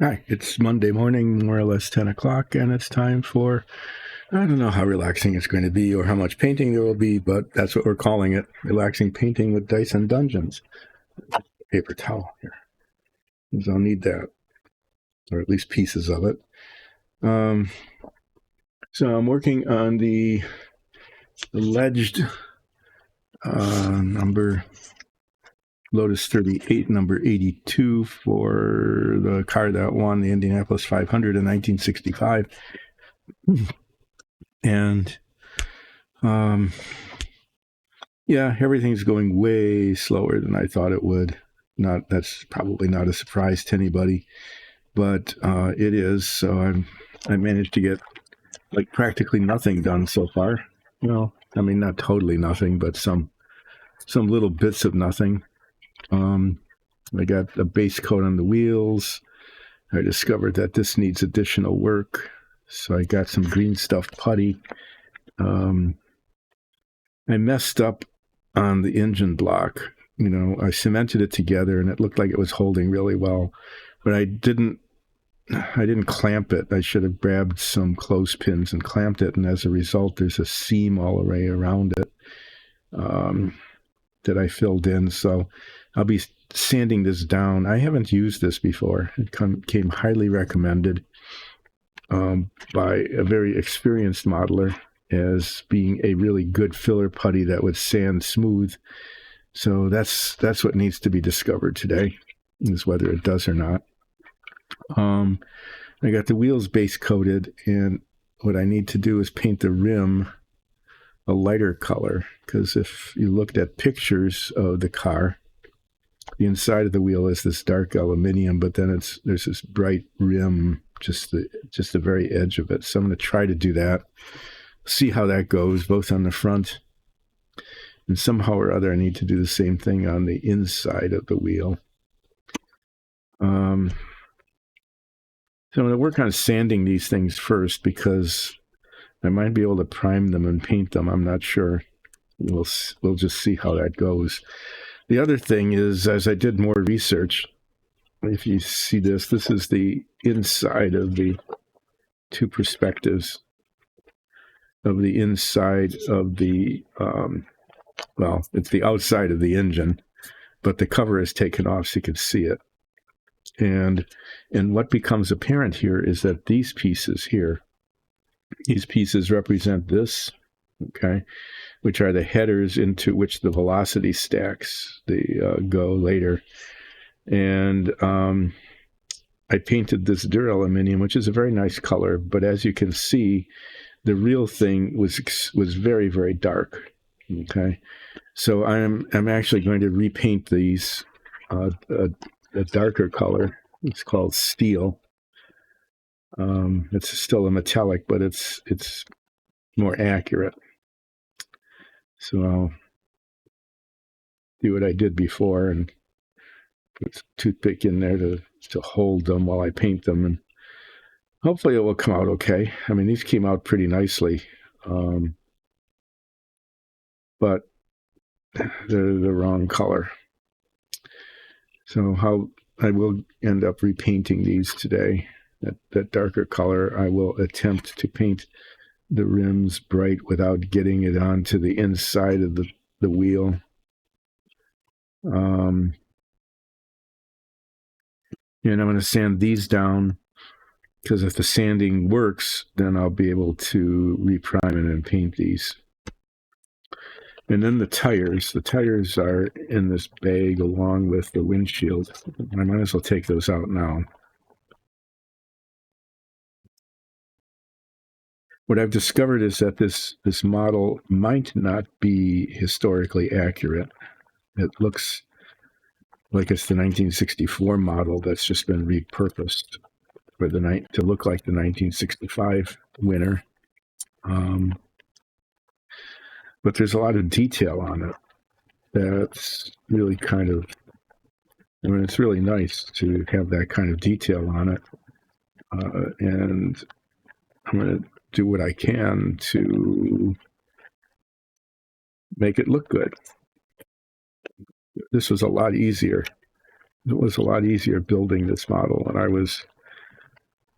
Hi, it's Monday morning, more or less 10 o'clock, and it's time for, I don't know how relaxing it's going to be or how much painting there will be, but that's what we're calling it, relaxing painting with Dice and Dungeons. Paper towel here, because I'll need that, or at least pieces of it. So I'm working on the alleged number Lotus 38, number 82 for the car that won the Indianapolis 500 in 1965. And yeah, everything's going way slower than I thought it would. That's probably not a surprise to anybody, but it is. So I managed to get like practically nothing done so far. Well, I mean, not totally nothing, but some little bits of nothing. I got a base coat on the wheels. I discovered that this needs additional work, so I got some green stuff putty. I messed up on the engine block. You know, I cemented it together and it looked like it was holding really well, but I didn't clamp it. I should have grabbed some clothespins and clamped it, and as a result, there's a seam all the way around it that I filled in. So I'll be sanding this down. I haven't used this before. It came highly recommended by a very experienced modeler as being a really good filler putty that would sand smooth. So that's what needs to be discovered today, is whether it does or not. I got the wheels base coated, and what I need to do is paint the rim a lighter color, because if you looked at pictures of the car, the inside of the wheel is this dark aluminum, but then there's this bright rim, just the very edge of it. So I'm going to try to do that, see how that goes, both on the front, and somehow or other I need to do the same thing on the inside of the wheel. So I'm going to work on sanding these things first, because I might be able to prime them and paint them. I'm not sure. We'll just see how that goes. The other thing is, as I did more research, if you see this is the inside of the two perspectives of the inside of the, well, it's the outside of the engine, but the cover is taken off so you can see it. And what becomes apparent here is that these pieces here, these pieces represent this, okay, which are the headers into which the velocity stacks go later. And I painted this duraluminum, which is a very nice color, but as you can see, the real thing was very, very dark. Okay, so I'm actually going to repaint these a darker color. It's called steel. It's still a metallic, but it's more accurate. So I'll do what I did before and put a toothpick in there to hold them while I paint them, and hopefully it will come out okay. I mean, these came out pretty nicely, but they're the wrong color. So how I will end up repainting these today. That darker color, I will attempt to paint the rims bright without getting it onto the inside of the wheel. And I'm going to sand these down, because if the sanding works, then I'll be able to reprime it and paint these. And then the tires are in this bag along with the windshield. I might as well take those out now. What I've discovered is that this model might not be historically accurate. It looks like it's the 1964 model that's just been repurposed for to look like the 1965 winner. But there's a lot of detail on it that's really it's really nice to have that kind of detail on it. And I'm going to do what I can to make it look good. This was a lot easier. It was a lot easier building this model when I was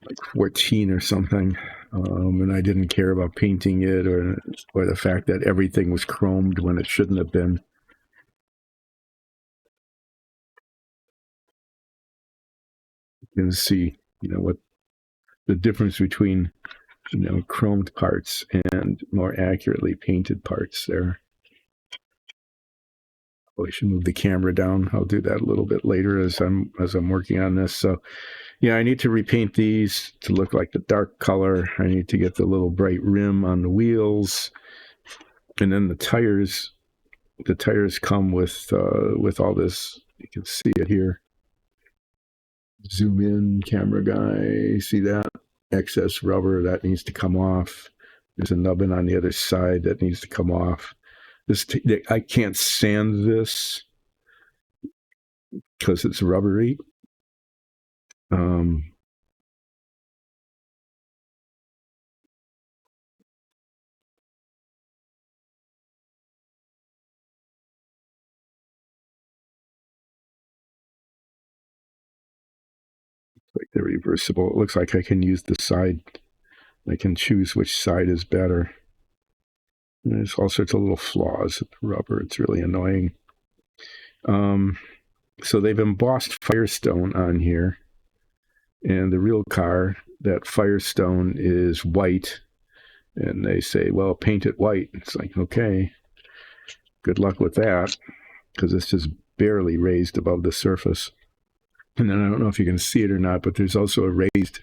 like 14 or something, and I didn't care about painting it or the fact that everything was chromed when it shouldn't have been. You can see, what the difference between, chromed parts and more accurately painted parts there. Oh, I should move the camera down. I'll do that a little bit later as I'm working on this. So, yeah, I need to repaint these to look like the dark color. I need to get the little bright rim on the wheels, and then the tires. The tires come with all this. You can see it here. Zoom in, camera guy. See that excess rubber that needs to come off. There's a nubbin on the other side that needs to come off. I can't sand this because it's rubbery. Like they're reversible. It looks like I can use the side. I can choose which side is better. And there's all sorts of little flaws with the rubber. It's really annoying. So they've embossed Firestone on here. And the real car, that Firestone is white. And they say, well, paint it white. It's like, okay, good luck with that, because it's just barely raised above the surface. And then I don't know if you can see it or not, but there's also a raised,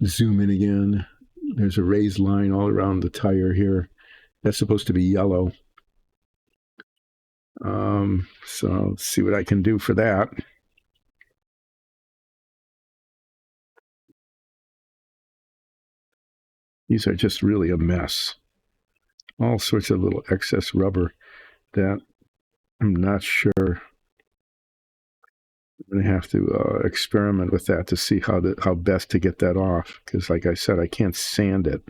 zoom in again. There's a raised line all around the tire here. That's supposed to be yellow. So let's see what I can do for that. These are just really a mess. All sorts of little excess rubber that I'm not sure. I'm going to have to experiment with that to see how best to get that off. Because like I said, I can't sand it.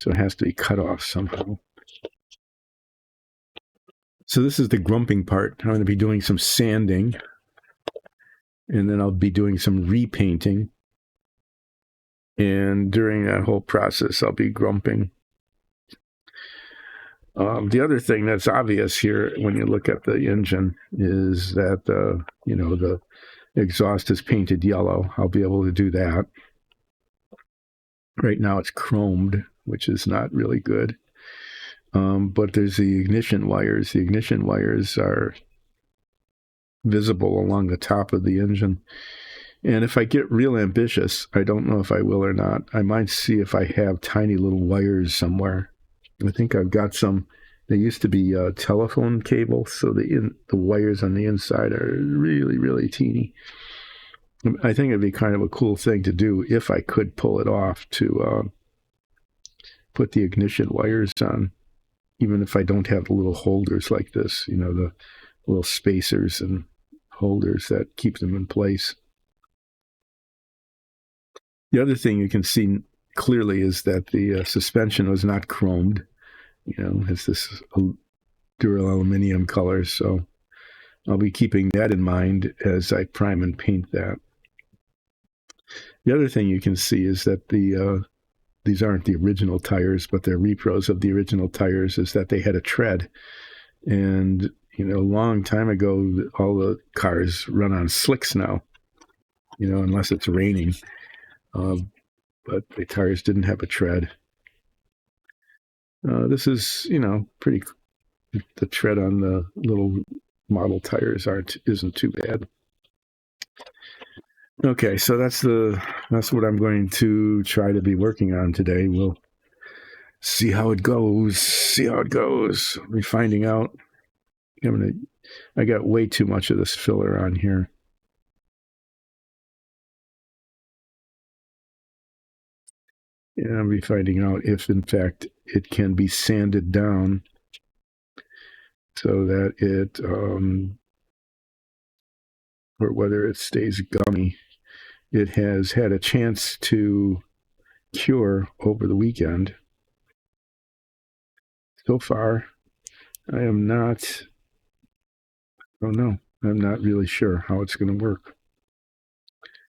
So it has to be cut off somehow. So this is the grumping part. I'm going to be doing some sanding. And then I'll be doing some repainting. And during that whole process, I'll be grumping. The other thing that's obvious here when you look at the engine is that, the exhaust is painted yellow. I'll be able to do that. Right now it's chromed, which is not really good. But there's the ignition wires. The ignition wires are visible along the top of the engine. And if I get real ambitious, I don't know if I will or not, I might see if I have tiny little wires somewhere. I think I've got some. They used to be telephone cables, so the wires on the inside are really, really teeny. I think it'd be kind of a cool thing to do if I could pull it off, to put the ignition wires on, even if I don't have the little holders like this, the little spacers and holders that keep them in place. The other thing you can see clearly is that the suspension was not chromed. It's this duraluminum color, so I'll be keeping that in mind as I prime and paint that. The other thing you can see is that these aren't the original tires, but they're repros of the original tires, is that they had a tread. And, a long time ago, all the cars run on slicks now, unless it's raining. But the tires didn't have a tread. This is, pretty. The tread on the little model tires isn't too bad. Okay, so that's what I'm going to try to be working on today. We'll see how it goes. I'll be finding out. I got way too much of this filler on here. And I'll be finding out if, in fact, it can be sanded down so that it, or whether it stays gummy. It has had a chance to cure over the weekend. So far, I'm not really sure how it's going to work.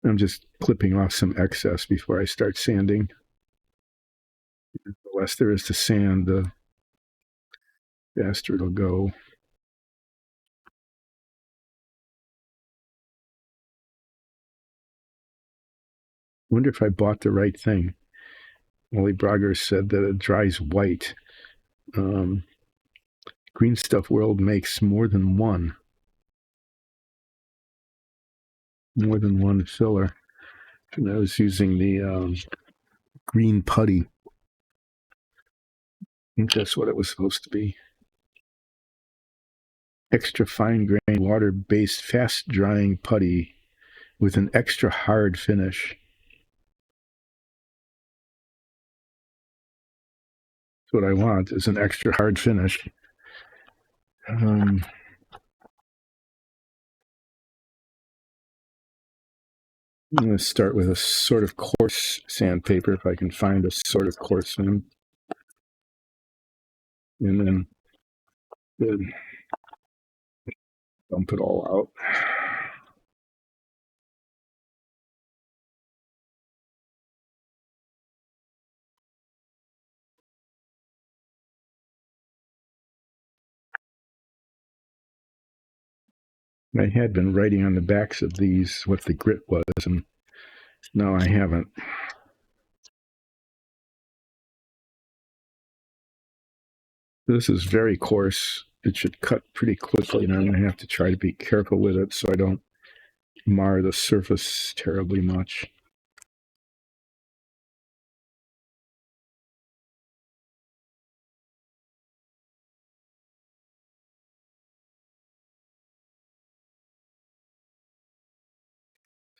I'm just clipping off some excess before I start sanding. The less there is to sand, the faster it'll go. I wonder if I bought the right thing. Wally Brogger said that it dries white. Green Stuff World makes more than one filler. And I was using the green putty. I think that's what it was supposed to be. Extra fine grain water based fast drying putty with an extra hard finish. That's what I want, is an extra hard finish. I'm going to start with a sort of coarse sandpaper, if I can find a sort of coarse one. And then dump it all out. I had been writing on the backs of these what the grit was, and now I haven't. This is very coarse. It should cut pretty quickly, and I'm going to have to try to be careful with it so I don't mar the surface terribly much.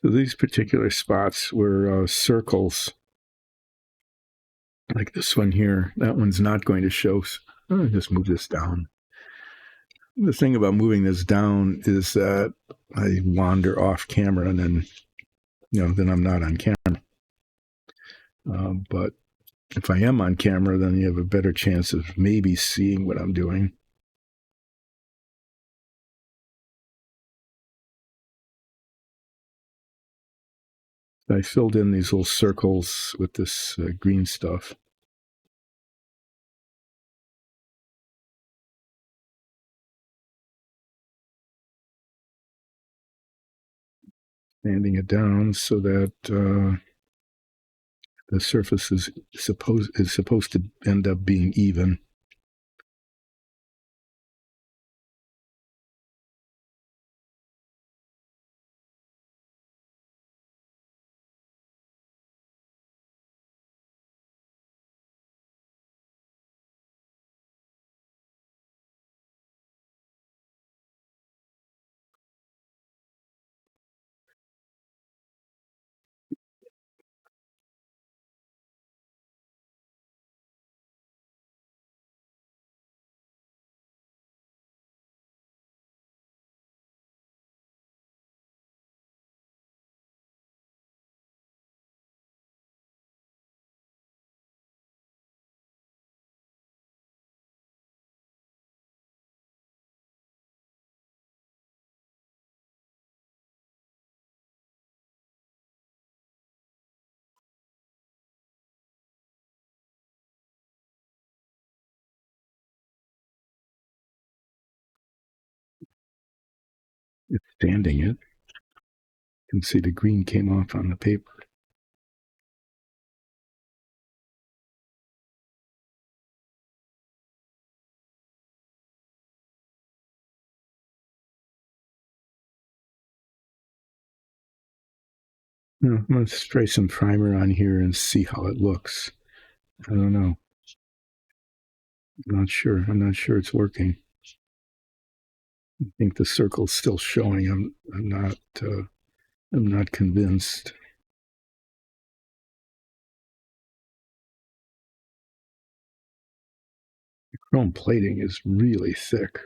So these particular spots were circles, like this one here. That one's not going to show. I'll just move this down. The thing about moving this down is that I wander off camera, and then then I'm not on camera. But if I am on camera, then you have a better chance of maybe seeing what I'm doing. I filled in these little circles with this green stuff. Sanding it down so that the surface is supposed to end up being even. It's sanding it. You can see the green came off on the paper. I'm going to spray some primer on here and see how it looks. I don't know. I'm not sure. I'm not sure it's working. I think the circle's still showing. I'm not convinced. The chrome plating is really thick.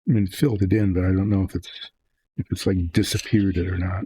I mean, filled it in, but I don't know if it's like disappeared it or not.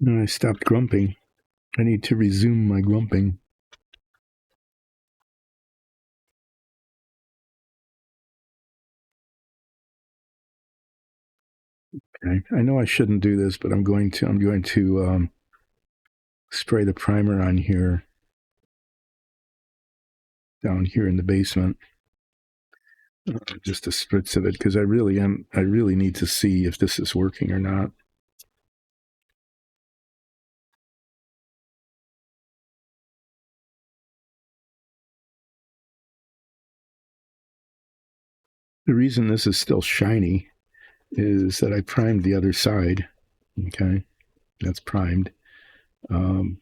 No, I stopped grumping. I need to resume my grumping. Okay. I know I shouldn't do this, but I'm going to. I'm going to spray the primer on here, down here in the basement, just a spritz of it, because I really need to see if this is working or not. The reason this is still shiny is that I primed the other side. Okay, that's primed. And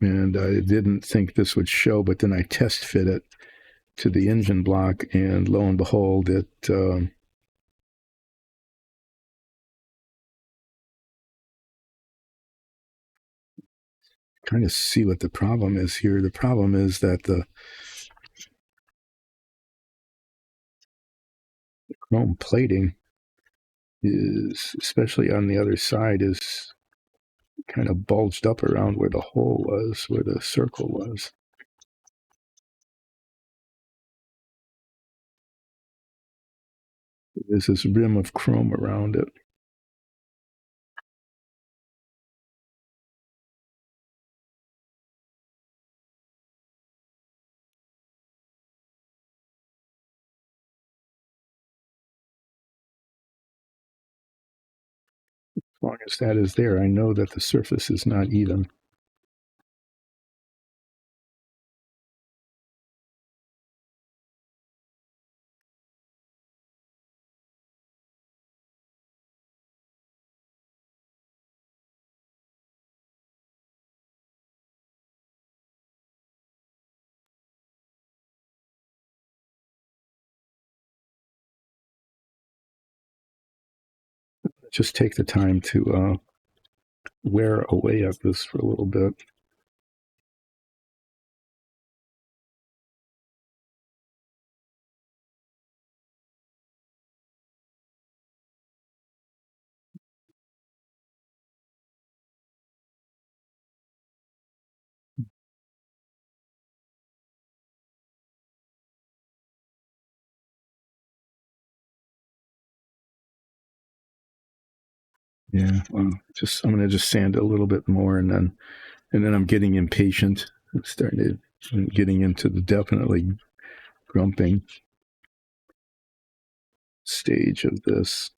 I didn't think this would show, but then I test fit it to the engine block, and lo and behold, it kind of see what the problem is here. The problem is that the chrome plating is, especially on the other side, is kind of bulged up around where the hole was, where the circle was. There's this rim of chrome around it. As long as that is there, I know that the surface is not even. Just take the time to wear away at this for a little bit. Yeah, well, I'm going to just sand it a little bit more, and then I'm getting impatient. I'm getting into the definitely grumping stage of this.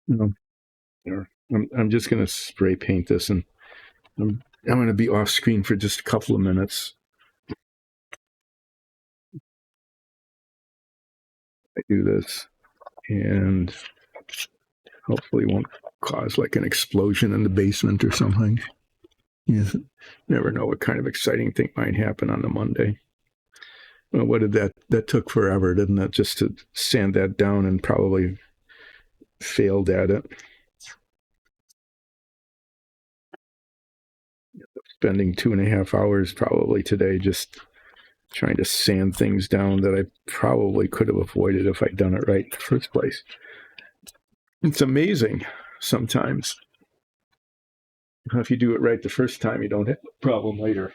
You know, I'm just going to spray paint this, and I'm going to be off screen for just a couple of minutes. I do this, and hopefully won't cause like an explosion in the basement or something. You never know what kind of exciting thing might happen on the Monday. Well, what did that took forever, didn't it? Just to sand that down, and probably failed at it. Spending 2.5 hours probably today just trying to sand things down that I probably could have avoided if I'd done it right in the first place. It's amazing sometimes. If you do it right the first time, you don't have a problem later.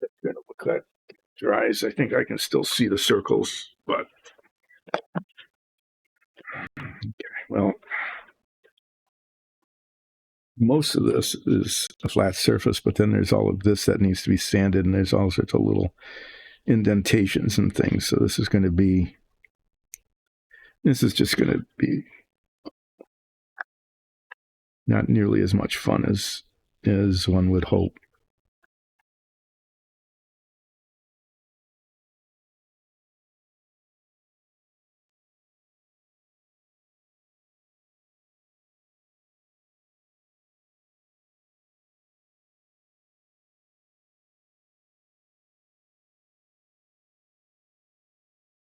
It's going to look that dries. I think I can still see the circles, but well, most of this is a flat surface, but then there's all of this that needs to be sanded, and there's all sorts of little indentations and things. So this is just going to be not nearly as much fun as one would hope.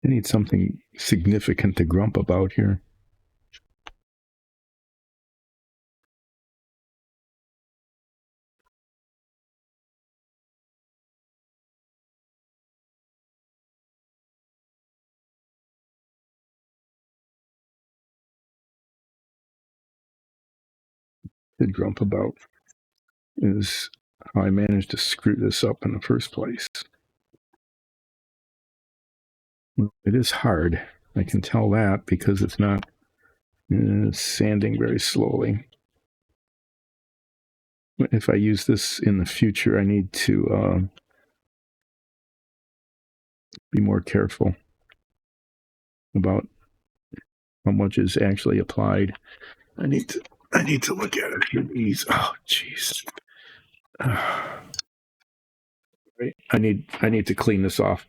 I need something significant to grump about here. To grump about is how I managed to screw this up in the first place. It is hard. I can tell that because it's not sanding very slowly. If I use this in the future, I need to be more careful about how much is actually applied. I need to look at it here. These. Oh, jeez. Right. I need to clean this off.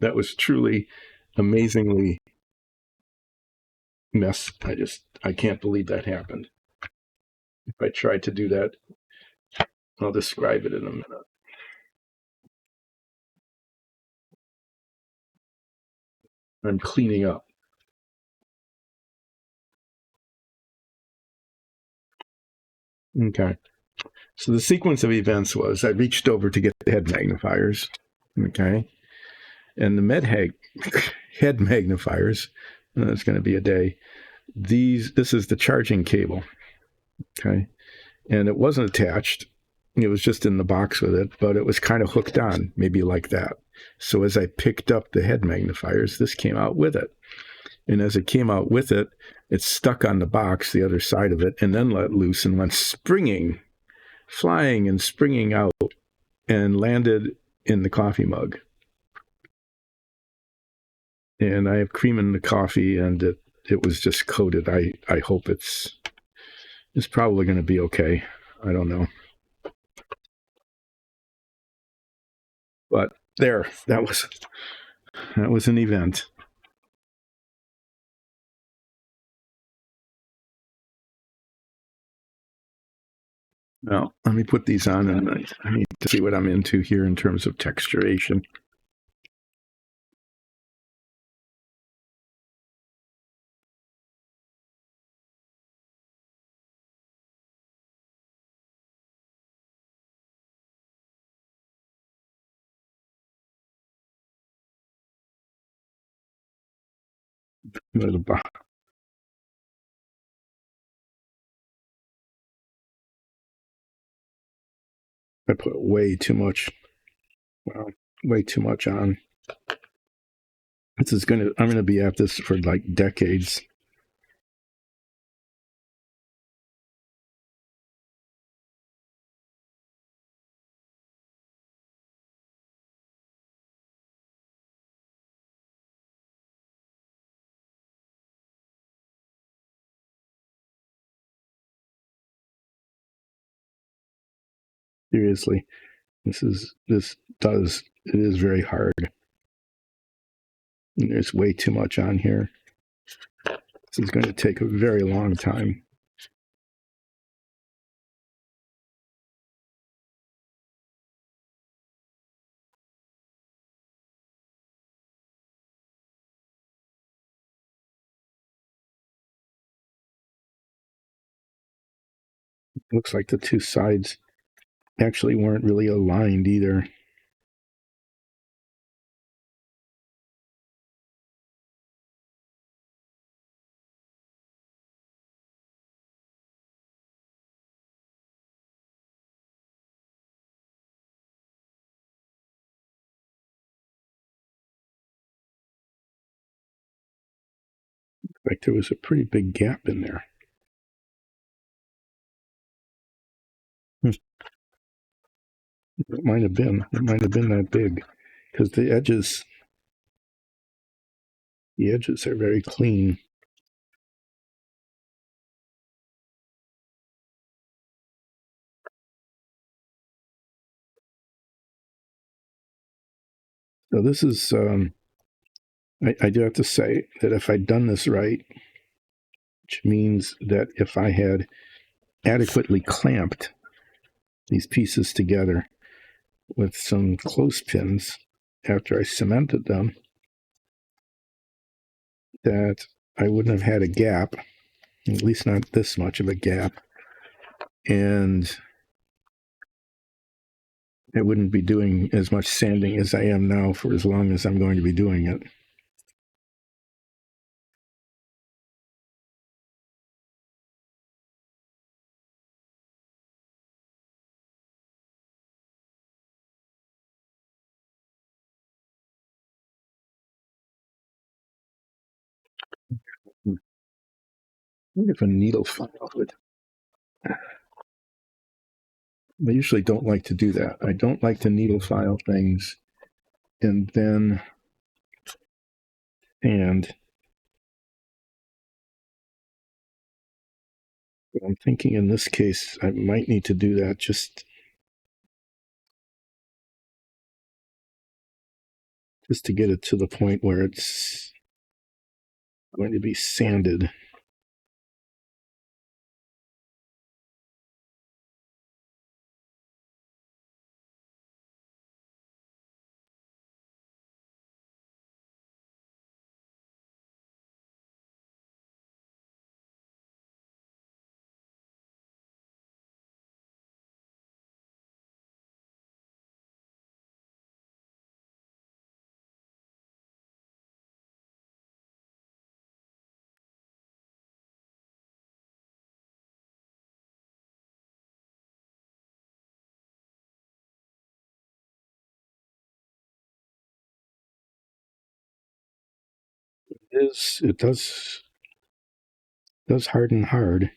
That was truly amazingly mess. I can't believe that happened. If I tried to do that, I'll describe it in a minute. I'm cleaning up. Okay. So the sequence of events was I reached over to get the head magnifiers. Okay. And the head magnifiers, it's going to be a day. This is the charging cable. Okay. And it wasn't attached. It was just in the box with it, but it was kind of hooked on, maybe like that. So as I picked up the head magnifiers, this came out with it. And as it came out with it, it stuck on the box, the other side of it, and then let loose and went flying and springing out, and landed in the coffee mug. And I have cream in the coffee, and it was just coated. I hope it's probably going to be okay. I don't know. But there, that was an event. Now, let me put these on, and I need to see what I'm into here in terms of texturation. I put way too much. Wow, way too much on. I'm gonna be at this for like decades. Seriously, it is very hard. And there's way too much on here. This is going to take a very long time. Looks like the two sides actually weren't really aligned either. Like there was a pretty big gap in there. It might have been. It might have been that big because the edges are very clean. So this is. I do have to say that if I'd done this right, which means that if I had adequately clamped these pieces together with some clothespins after I cemented them, that I wouldn't have had a gap, at least not this much of a gap, and I wouldn't be doing as much sanding as I am now for as long as I'm going to be doing it. I wonder if a needle file would. I usually don't like to do that. I don't like to needle file things and then and I'm thinking in this case I might need to do that just to get it to the point where it's going to be sanded. It does harden hard.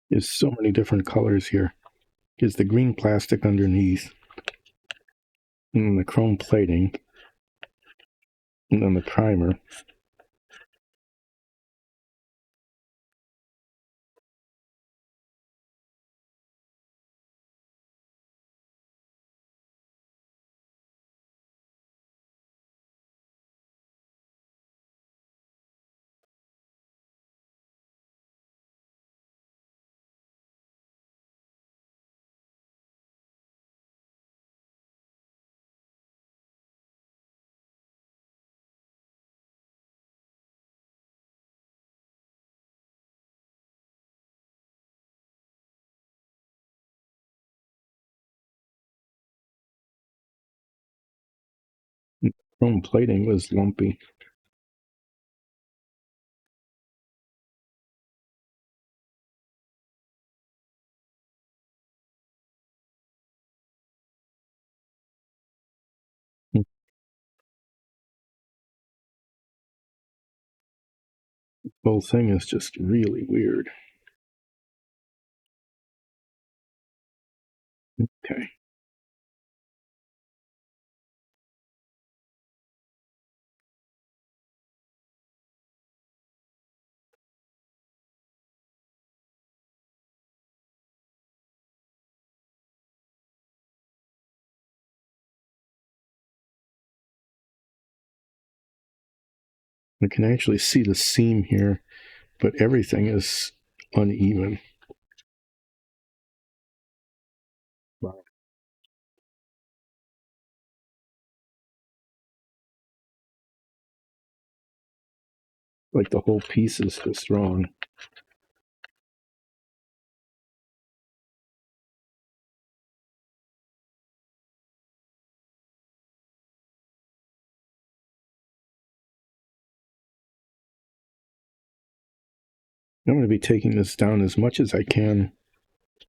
There's so many different colors here. There's the green plastic underneath, and then the chrome plating, and then the primer. Chrome plating was lumpy. The whole thing is just really weird. Okay. I can actually see the seam here, but everything is uneven. Wow. Like the whole piece is just wrong. I'm going to be taking this down as much as I can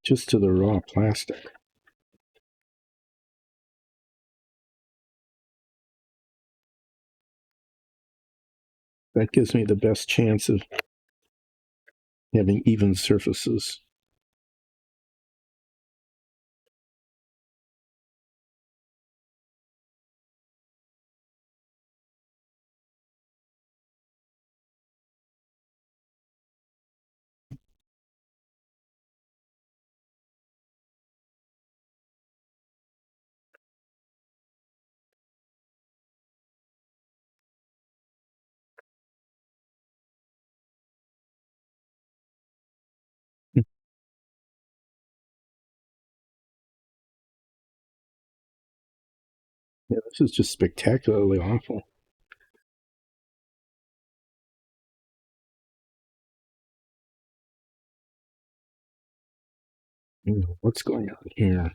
just to the raw plastic. That gives me the best chance of having even surfaces. Yeah, this is just spectacularly awful. What's going on here?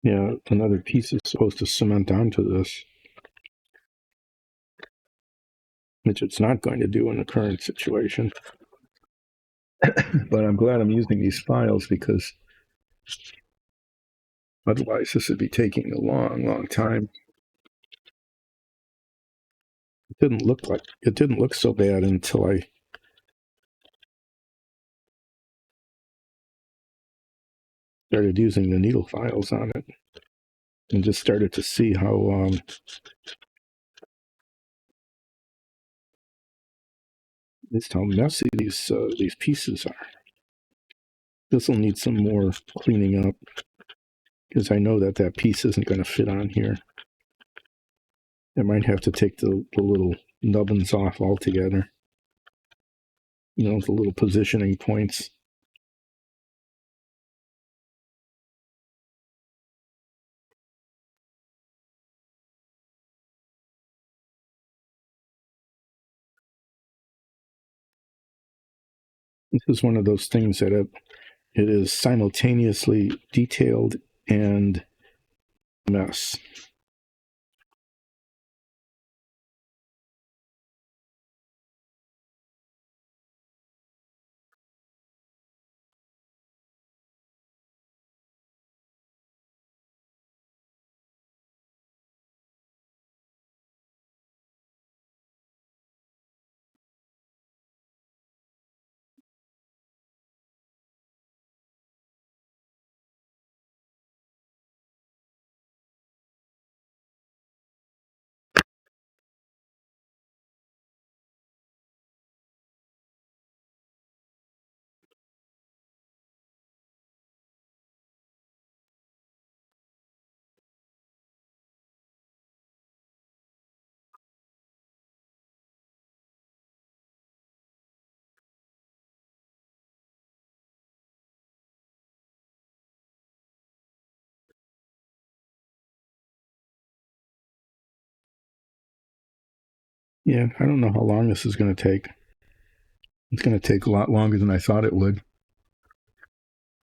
Yeah, another piece is supposed to cement onto this, which it's not going to do in the current situation. But I'm glad I'm using these files because otherwise this would be taking a long, long time. It didn't look so bad until I started using the needle files on it and just started to see how just how messy these pieces are. This will need some more cleaning up because I know that piece isn't going to fit on here. I might have to take the little nubbins off altogether. You know, the little positioning points. This is one of those things that it is simultaneously detailed and mess. Yeah, I don't know how long this is going to take. It's going to take a lot longer than I thought it would.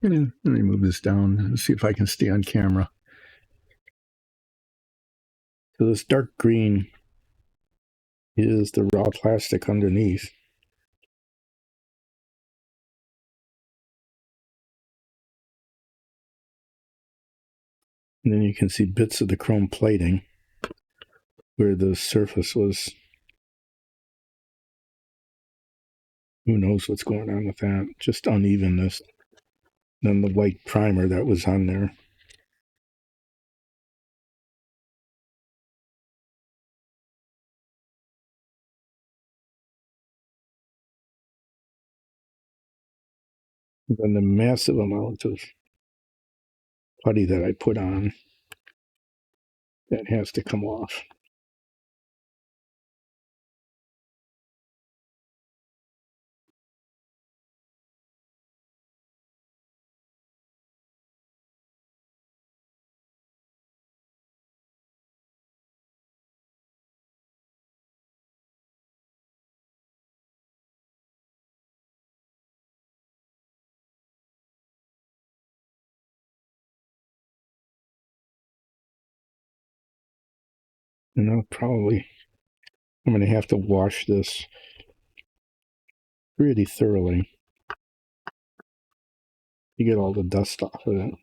Let me move this down and see if I can stay on camera. So this dark green is the raw plastic underneath. And then you can see bits of the chrome plating where the surface was. Who knows what's going on with that? Just unevenness. Then the white primer that was on there. And then the massive amount of putty that I put on, that has to come off. And I'm going to have to wash this pretty thoroughly to get all the dust off of it.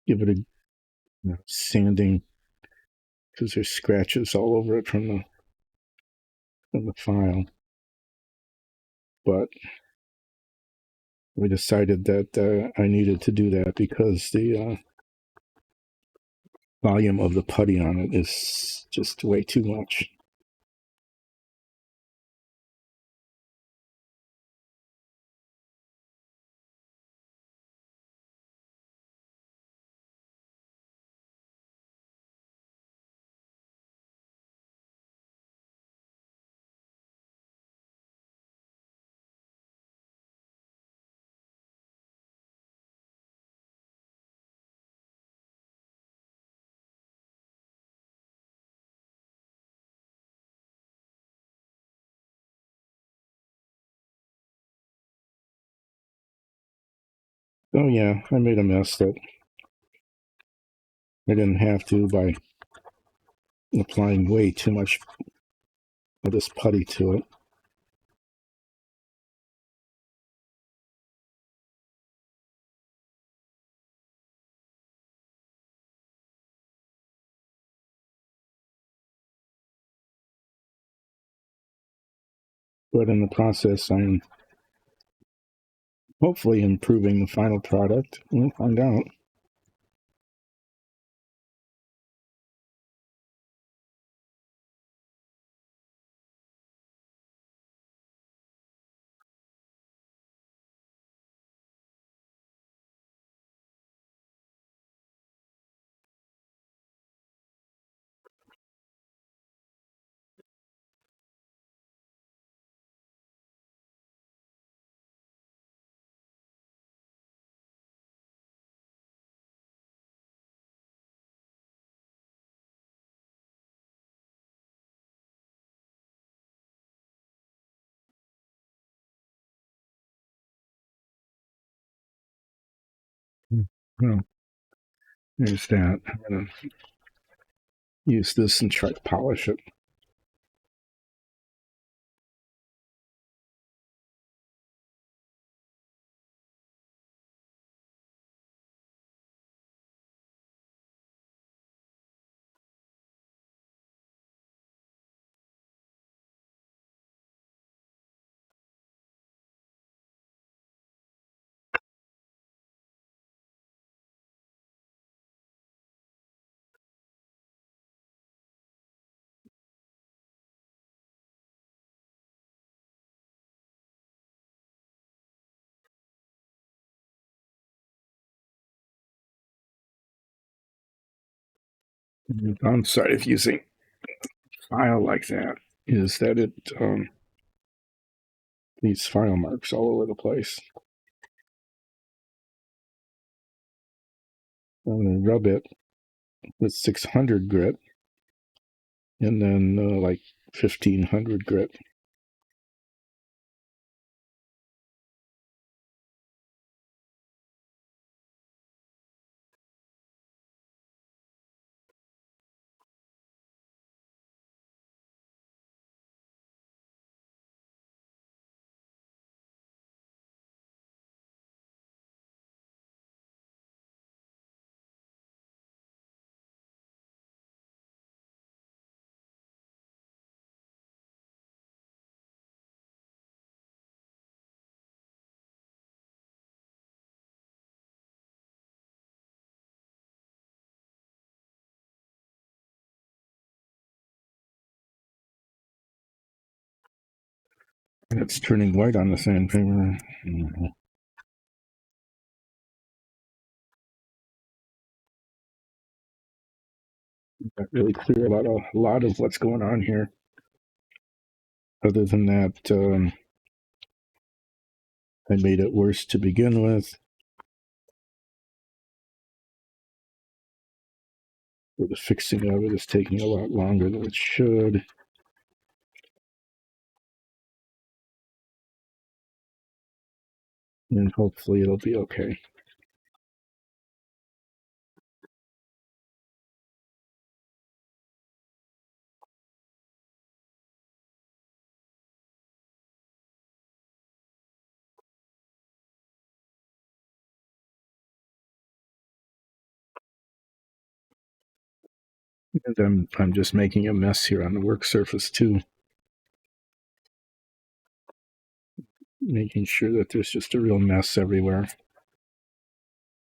Give it a sanding, because there's scratches all over it from the file. But we decided that I needed to do that because the volume of the putty on it is just way too much. Oh yeah, I made a mess that I didn't have to by applying way too much of this putty to it. But in the process, I'm hopefully improving the final product. We'll find out. Well, there's that. I'm going to use this and try to polish it. The downside of using a file like that is that it leaves file marks all over the place. I'm going to rub it with 600 grit, and then like 1500 grit. And it's turning white on the sandpaper. Not really clear about a lot of what's going on here. Other than that, I made it worse to begin with. So the fixing of it is taking a lot longer than it should. And hopefully it'll be okay. And I'm just making a mess here on the work surface too. Making sure that there's just a real mess everywhere.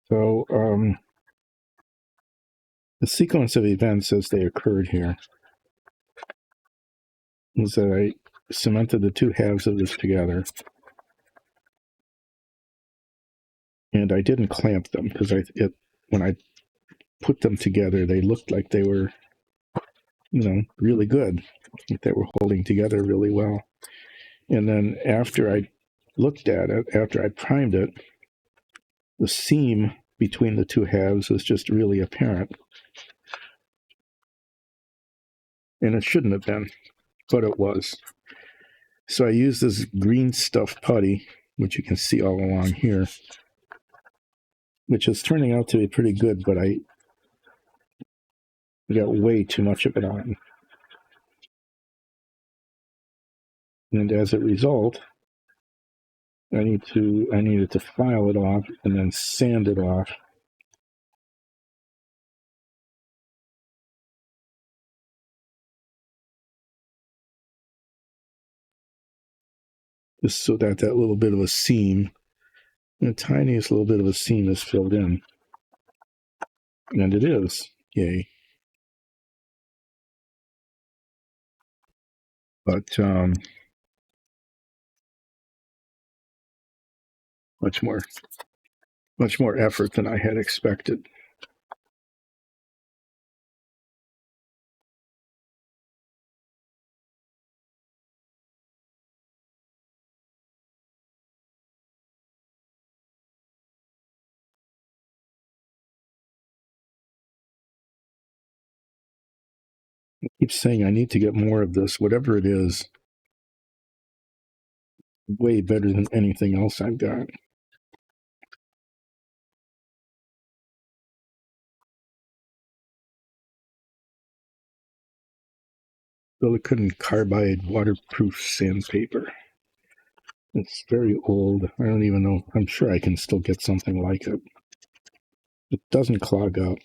So the sequence of events as they occurred here is that I cemented the two halves of this together, and I didn't clamp them because when I put them together, they looked like they were, really good. Like they were holding together really well. And then after I looked at it, after I primed it, the seam between the two halves was just really apparent. And it shouldn't have been, but it was. So I used this green stuff putty, which you can see all along here, which is turning out to be pretty good, but I got way too much of it on. And as a result, I needed to file it off and then sand it off. Just so that little bit of a seam, the tiniest little bit of a seam is filled in. And it is. Yay. But much more effort than I had expected. I keep saying I need to get more of this, whatever it is, way better than anything else I've got. Silicon carbide waterproof sandpaper. It's very old. I don't even know. I'm sure I can still get something like it. It doesn't clog up.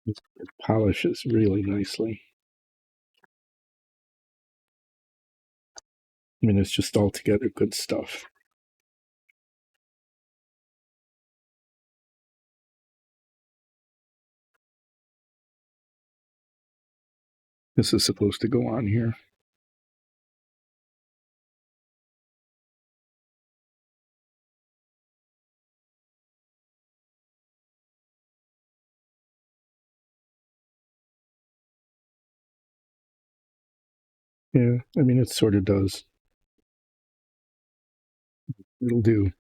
It polishes really nicely. I mean, it's just altogether good stuff. This is supposed to go on here. Yeah, I mean, it sort of does. It'll do.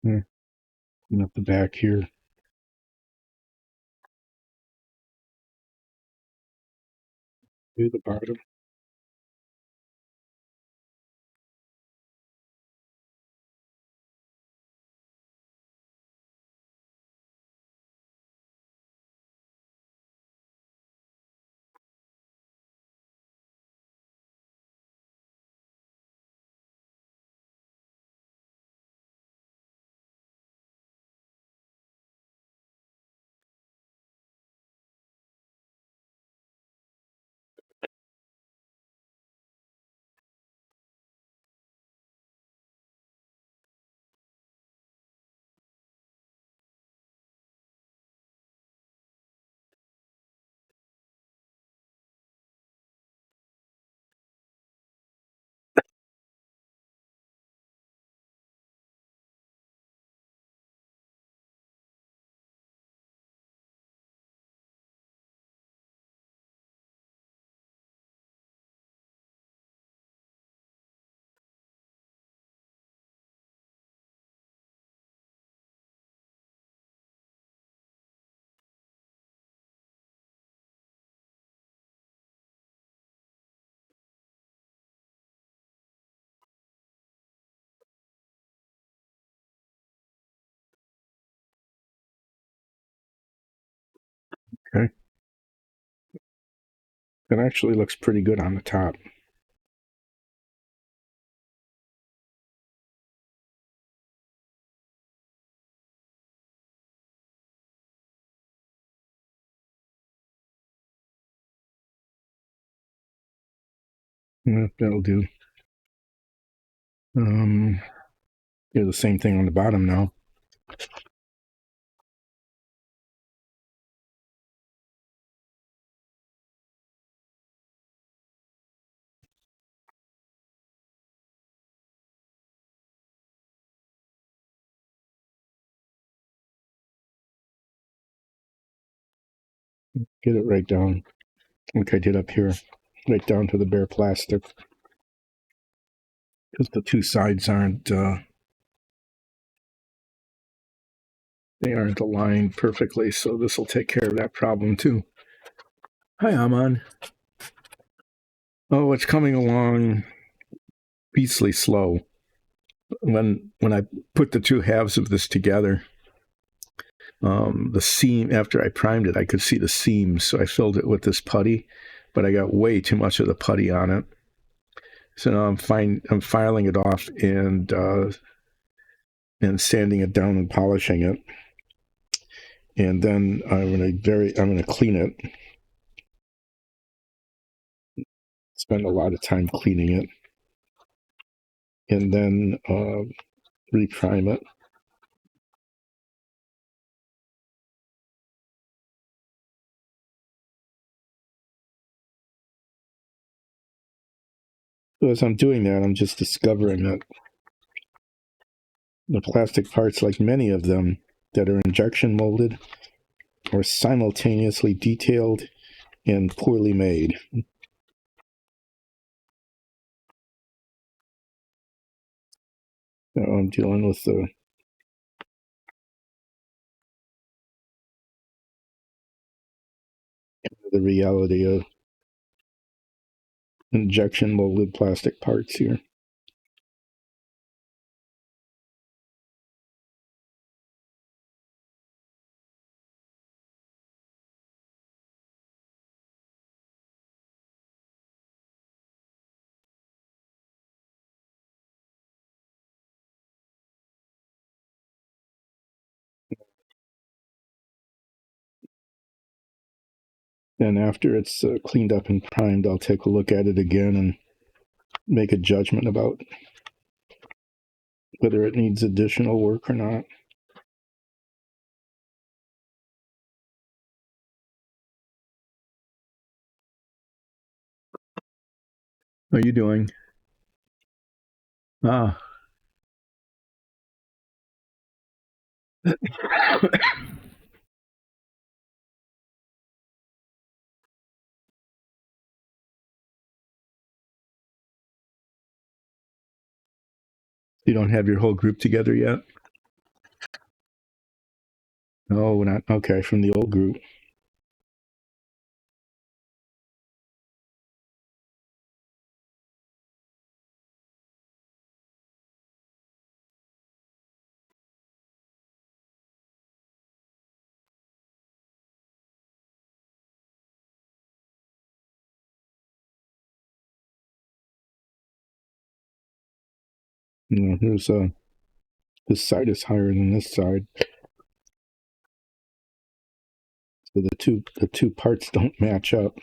Yeah. And up the back here. To the bottom. Okay. It actually looks pretty good on the top. Yeah, that'll do. Do the same thing on the bottom now. Get it right down, like I did up here, right down to the bare plastic. Because the two sides they aren't aligned perfectly, so this will take care of that problem too. Hi, Aman. Oh, it's coming along beastly slow. When I put the two halves of this together, the seam, after I primed it, I could see the seams, so I filled it with this putty, but I got way too much of the putty on it. So now I'm filing it off and sanding it down and polishing it, and then I'm gonna clean it. Spend a lot of time cleaning it, and then reprime it. So as I'm doing that, I'm just discovering that the plastic parts, like many of them that are injection molded, are simultaneously detailed and poorly made. So I'm dealing with the reality of injection molded plastic parts here. And after it's cleaned up and primed, I'll take a look at it again and make a judgment about whether it needs additional work or not. How are you doing? Ah. You don't have your whole group together yet? Oh, not okay, from the old group. Here's this side is higher than this side, so the two parts don't match up.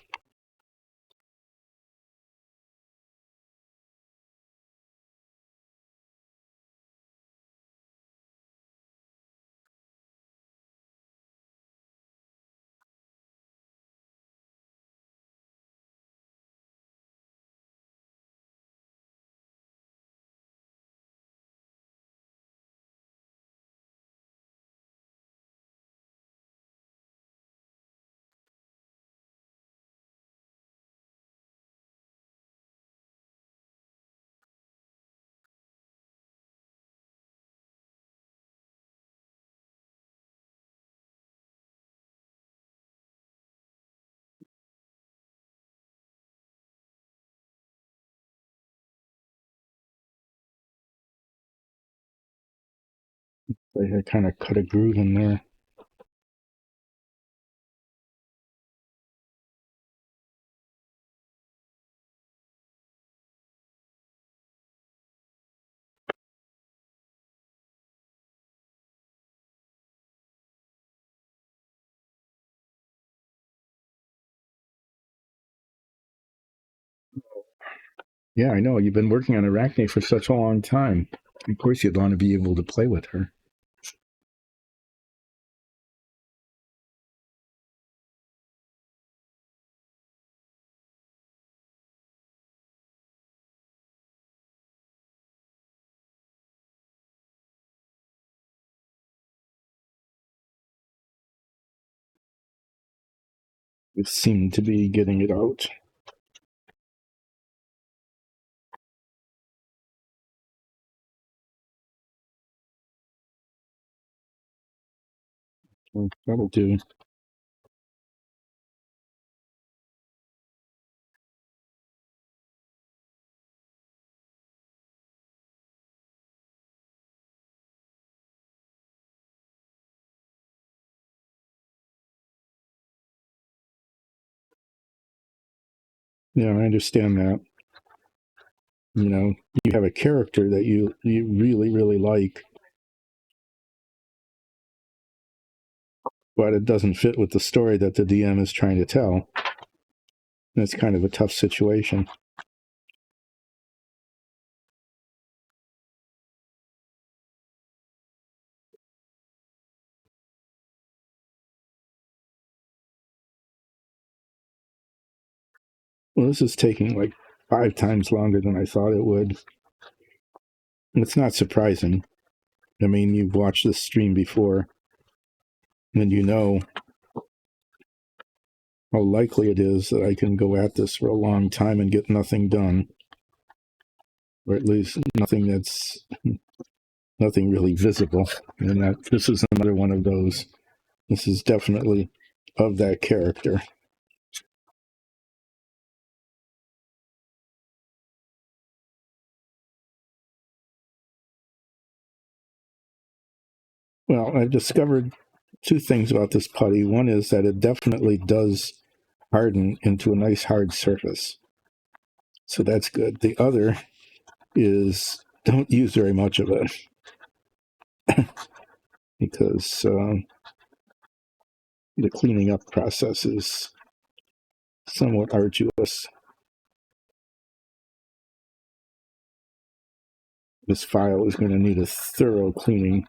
I kind of cut a groove in there. Yeah, I know. You've been working on Arachne for such a long time. Of course, you'd want to be able to play with her. You seem to be getting it out. Well, that'll do. Yeah, I understand that. You know, you have a character that you really, really like, but it doesn't fit with the story that the DM is trying to tell. That's kind of a tough situation. Well, this is taking like 5 times longer than I thought it would. It's not surprising. I mean, you've watched this stream before, and you know how likely it is that I can go at this for a long time and get nothing done, or at least nothing really visible. And that this is another one of those. This is definitely of that character. Well, I've discovered 2 things about this putty. One is that it definitely does harden into a nice hard surface. So that's good. The other is don't use very much of it because the cleaning up process is somewhat arduous. This file is going to need a thorough cleaning.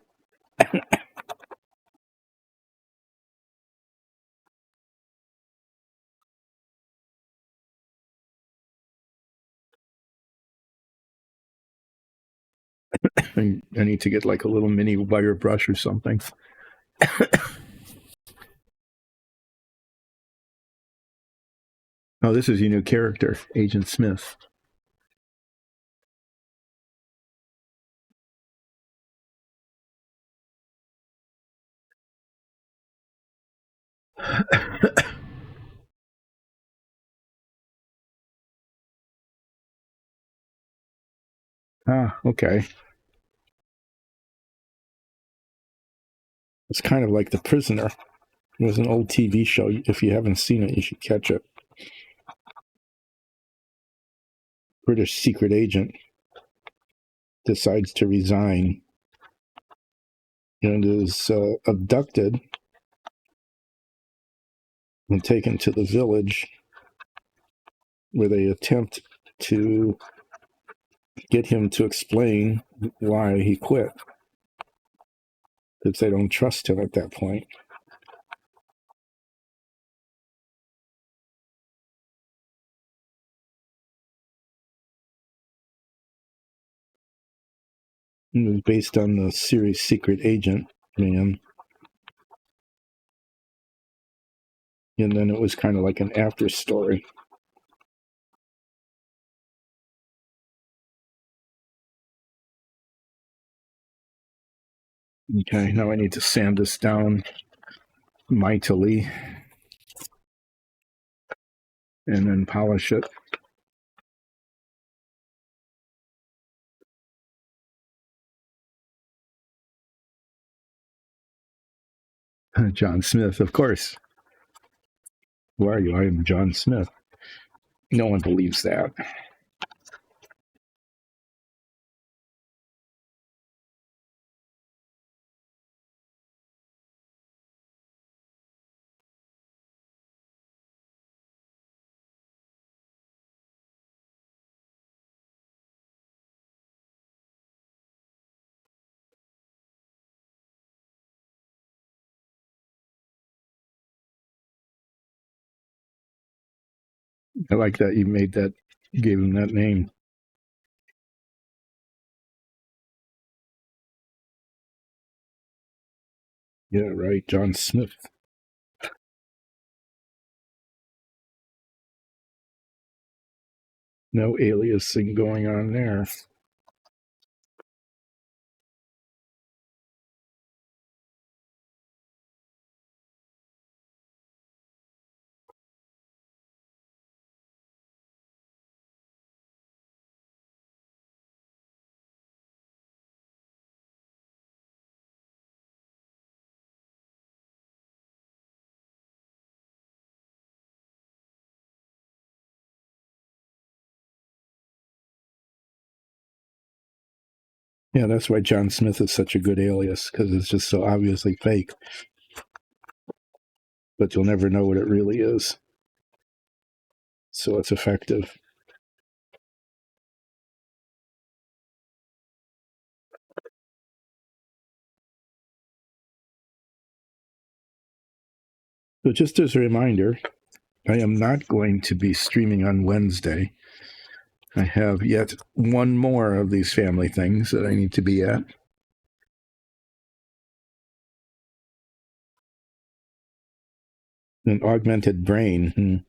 I need to get like a little mini wire brush or something. Oh, this is your new character, Agent Smith. Ah, okay. It's kind of like The Prisoner. It was an old TV show. If you haven't seen it, you should catch it. British secret agent decides to resign and is abducted and taken to the village where they attempt to get him to explain why he quit, because they don't trust him at that point. It was based on the series Secret Agent Man. And then it was kind of like an after story. Okay, now I need to sand this down mightily and then polish it. John Smith, of course. Who are you? I am John Smith. No one believes that. I like that you made that, gave him that name. Yeah, right, John Smith. No aliasing going on there. Yeah, that's why John Smith is such a good alias, because it's just so obviously fake. But you'll never know what it really is. So it's effective. So just as a reminder, I am not going to be streaming on Wednesday. I have yet one more of these family things that I need to be at. An augmented brain.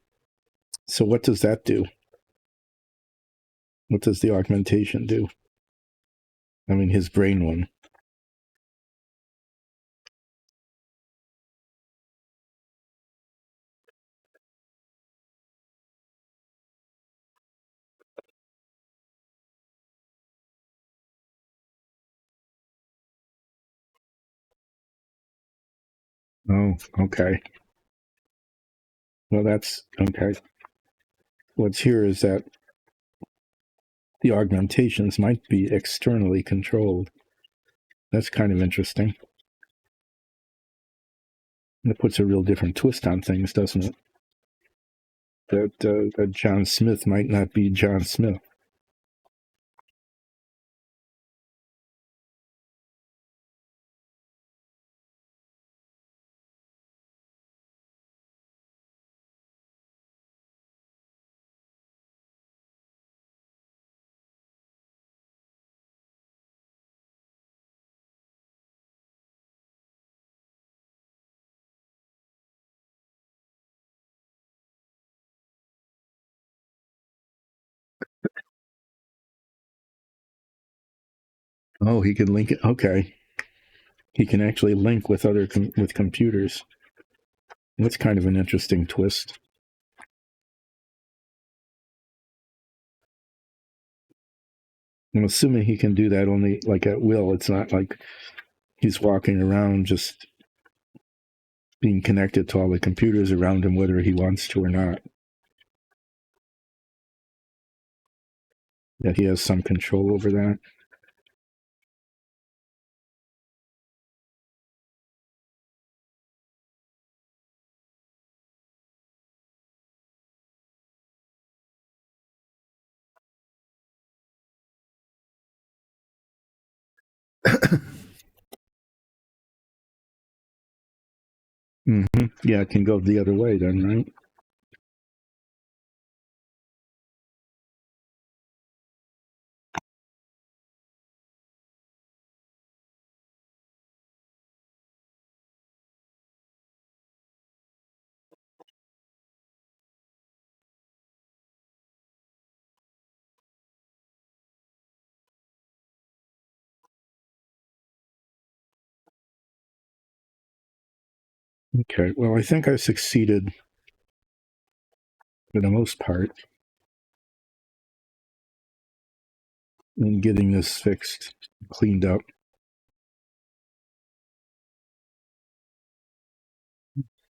So what does that do? What does the augmentation do? I mean, his brain one. Oh, okay. Well, that's okay. What's here is that the augmentations might be externally controlled. That's kind of interesting. It puts a real different twist on things, doesn't it? That John Smith might not be John Smith. Oh, he can link it. Okay, he can actually link with other with computers. That's kind of an interesting twist. I'm assuming he can do that only like at will. It's not like he's walking around just being connected to all the computers around him, whether he wants to or not. That he has some control over that. Mm-hmm. Yeah, it can go the other way then, right? Okay, well, I think I succeeded for the most part in getting this fixed, cleaned up.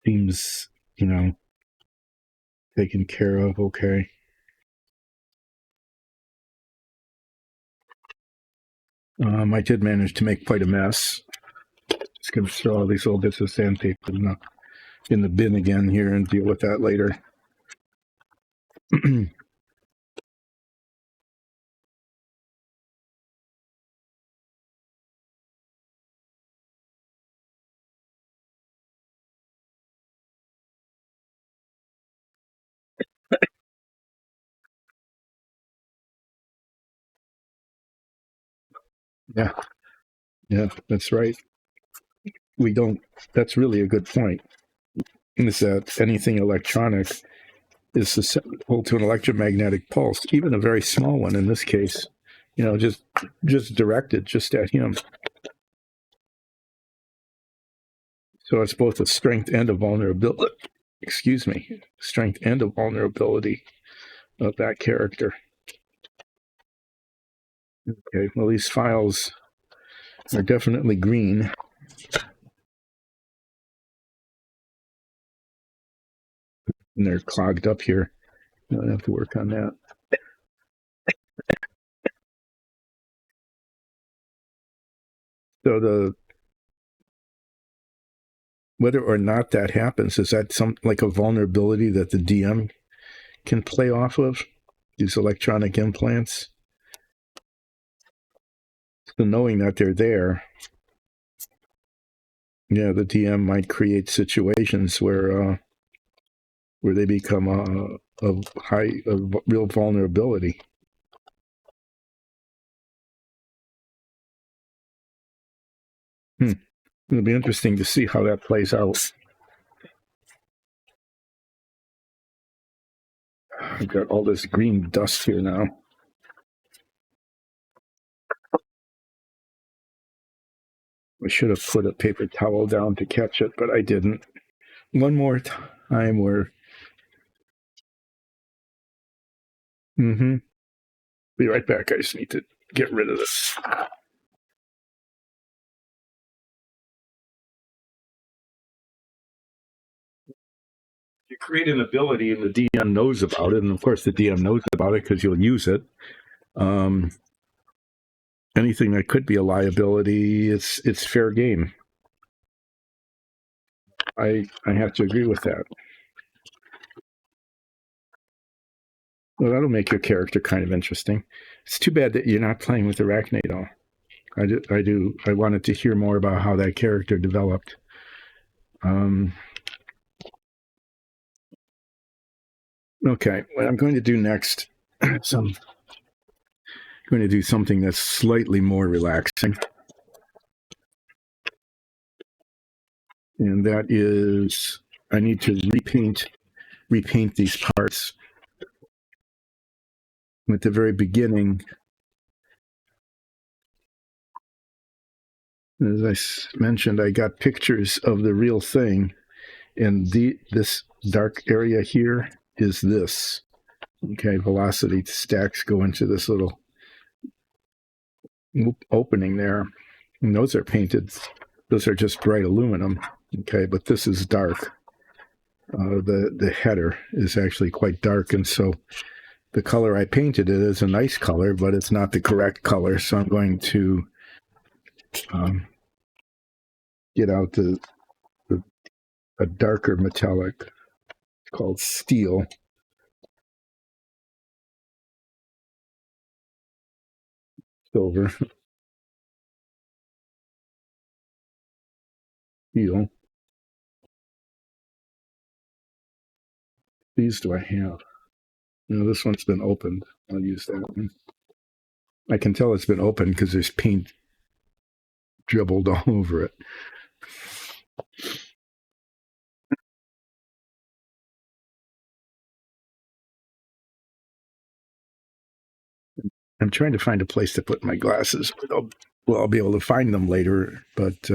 Seems, taken care of okay. I did manage to make quite a mess. Just going to throw all these little bits of sandpaper in the bin again here and deal with that later. Yeah, yeah, that's right. We don't, that's really a good point, is that anything electronic is susceptible to an electromagnetic pulse, even a very small one in this case, just directed just at him. So it's both a strength and a vulnerability. Excuse me, strength and a vulnerability of that character. Okay, well, these files are definitely green. And they're clogged up here. I'll have to work on that. So whether or not that happens, is that some like a vulnerability that the DM can play off of? These electronic implants. So knowing that they're there, yeah, the DM might create situations where they become a real vulnerability. It'll be interesting to see how that plays out. I've got all this green dust here now. I should have put a paper towel down to catch it, but I didn't. One more time where. Mm-hmm. Be right back. I just need to get rid of this. You create an ability and the DM knows about it, and of course the DM knows about it because you'll use it. Anything that could be a liability, it's fair game. I have to agree with that. Well, that'll make your character kind of interesting. It's too bad that you're not playing with Arachnado. I wanted to hear more about how that character developed. Okay, what I'm going to do next, I'm going to do something that's slightly more relaxing. And that is, I need to repaint these parts. At the very beginning, as I mentioned, I got pictures of the real thing, And this dark area here is this. Okay, velocity stacks go into this little opening there. And those are painted. Those are just bright aluminum. Okay, but this is dark. The header is actually quite dark, and so the color I painted it is a nice color, but it's not the correct color. So I'm going to get out a darker metallic called steel. Silver. Steel. These do I have? No, this one's been opened. I'll use that one. I can tell it's been opened because there's paint dribbled all over it. I'm trying to find a place to put my glasses, but I'll be able to find them later. But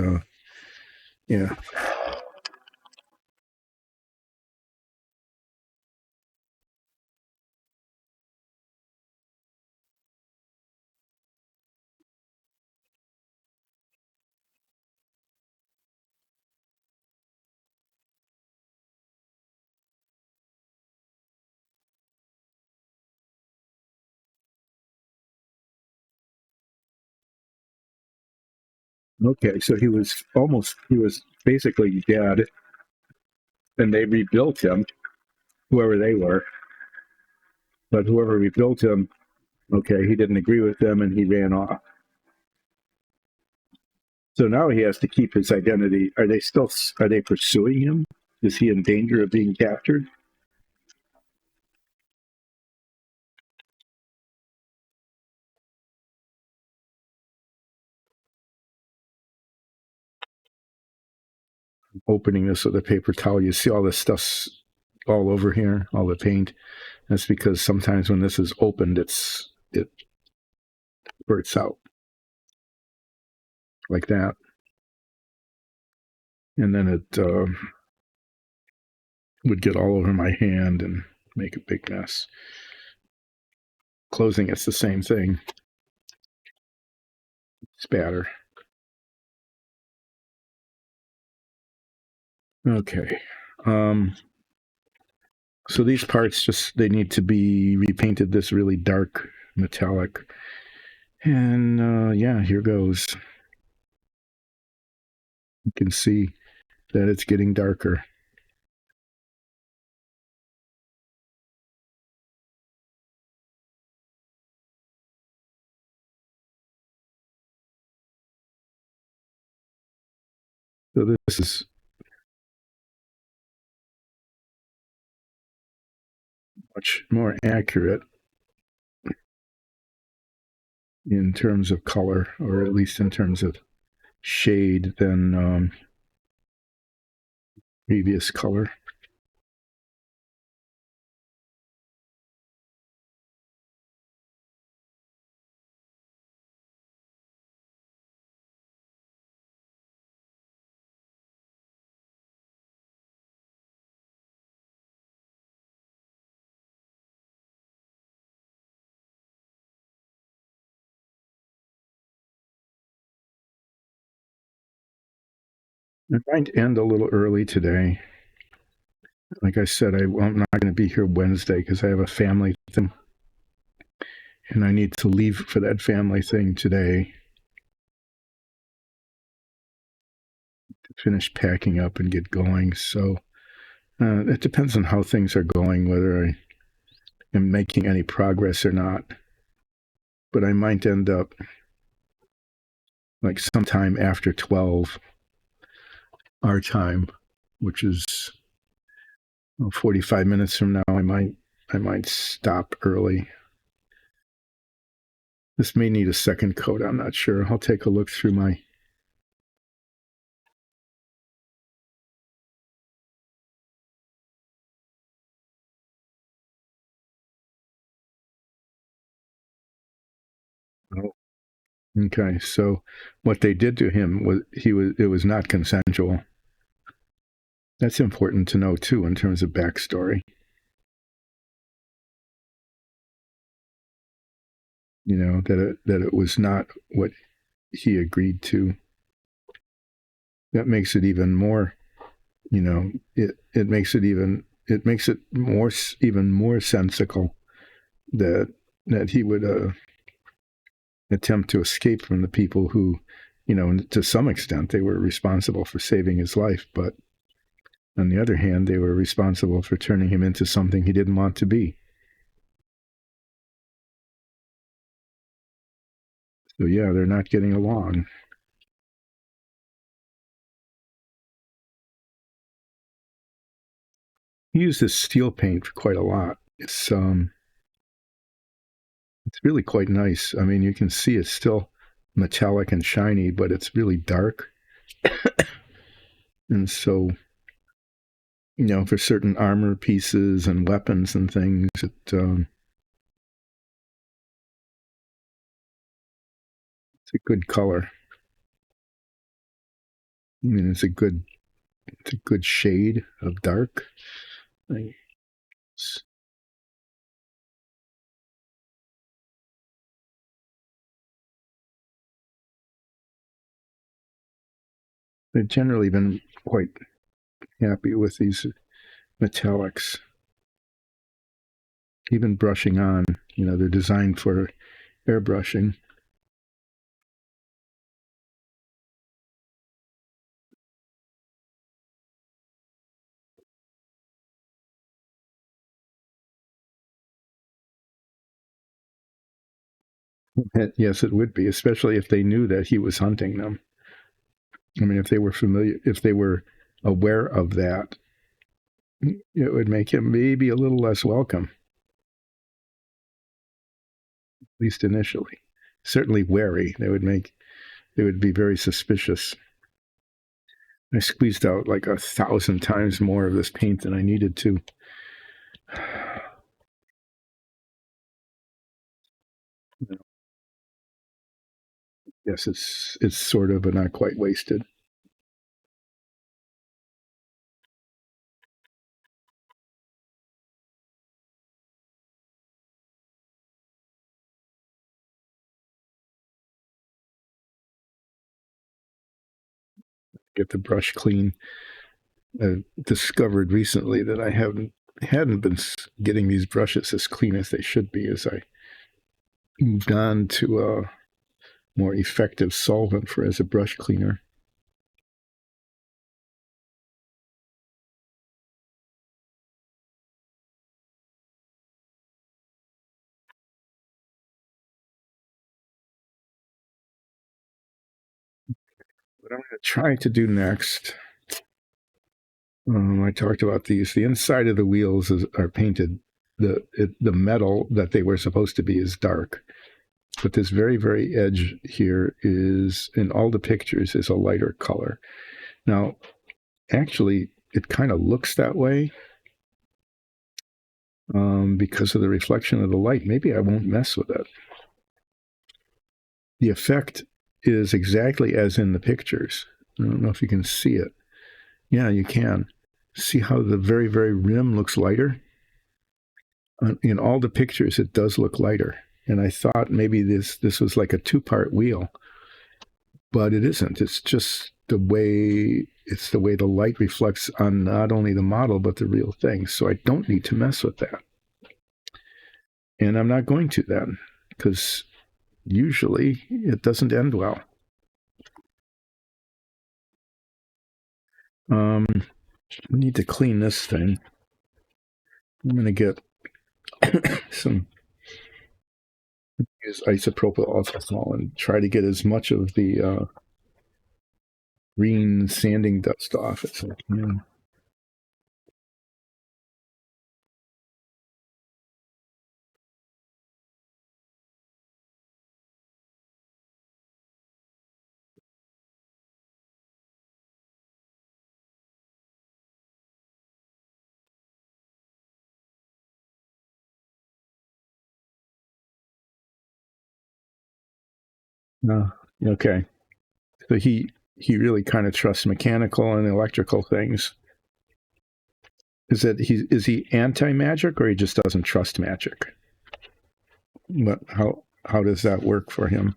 yeah. Okay, so he was basically dead, and they rebuilt him, whoever they were. But whoever rebuilt him, okay, he didn't agree with them, and he ran off. So now he has to keep his identity. Are they pursuing him? Is he in danger of being captured? Opening this with a paper towel, you see all this stuff's all over here, all the paint. That's because sometimes when this is opened, it spurts out like that, and then it would get all over my hand and make a big mess. Closing, it's the same thing. Spatter. Okay. So these parts they need to be repainted this really dark metallic. And yeah, here goes. You can see that it's getting darker. So this is much more accurate in terms of color, or at least in terms of shade, than previous color. I might end a little early today. Like I said, I'm not going to be here Wednesday because I have a family thing, and I need to leave for that family thing today to finish packing up and get going. So it depends on how things are going, whether I am making any progress or not. But I might end up like sometime after 12 our time, which is 45 minutes from now. I might stop early. This may need a second coat. I'm not sure. I'll take a look through my. Oh, okay, so what they did to him was it was not consensual. That's important to know too in terms of backstory. You know, that it was not what he agreed to. That makes it even more, you know, it makes it more even more sensical that he would attempt to escape from the people who, you know, to some extent they were responsible for saving his life, but on the other hand, they were responsible for turning him into something he didn't want to be. So yeah, they're not getting along. He used this steel paint quite a lot. It's really quite nice. I mean, you can see it's still metallic and shiny, but it's really dark. And so, you know, for certain armor pieces and weapons and things, it's a good color. I mean, it's a good shade of dark. They've generally been quite happy with these metallics. Even brushing on, you know, they're designed for airbrushing. Yes, it would be, especially if they knew that he was hunting them. I mean, if they were familiar, if they were aware of that, it would make him maybe a little less welcome, at least initially. Certainly wary. They would be very suspicious. I squeezed out like 1,000 times more of this paint than I needed to. Yes, it's sort of, but not quite wasted. Get the brush clean. Discovered recently that I hadn't been getting these brushes as clean as they should be as I moved on to a more effective solvent for as a brush cleaner. What I'm going to try to do next, I talked about these. The inside of the wheels are painted. The metal that they were supposed to be is dark, but this very edge here is in all the pictures is a lighter color. Now, actually, it kind of looks that way because of the reflection of the light. Maybe I won't mess with it. The effect is exactly as in the pictures. I don't know if you can see it. Yeah, you can. See how the very rim looks lighter? In all the pictures, it does look lighter. And I thought maybe this was like a two-part wheel, but it isn't. It's just the way the light reflects on not only the model but the real thing. So I don't need to mess with that, and I'm not going to then, because usually it doesn't end well. I need to clean this thing. I'm going to get some use isopropyl alcohol and try to get as much of the green sanding dust off as I can. Okay. So he really kind of trusts mechanical and electrical things. Is he anti-magic, or he just doesn't trust magic? How does that work for him?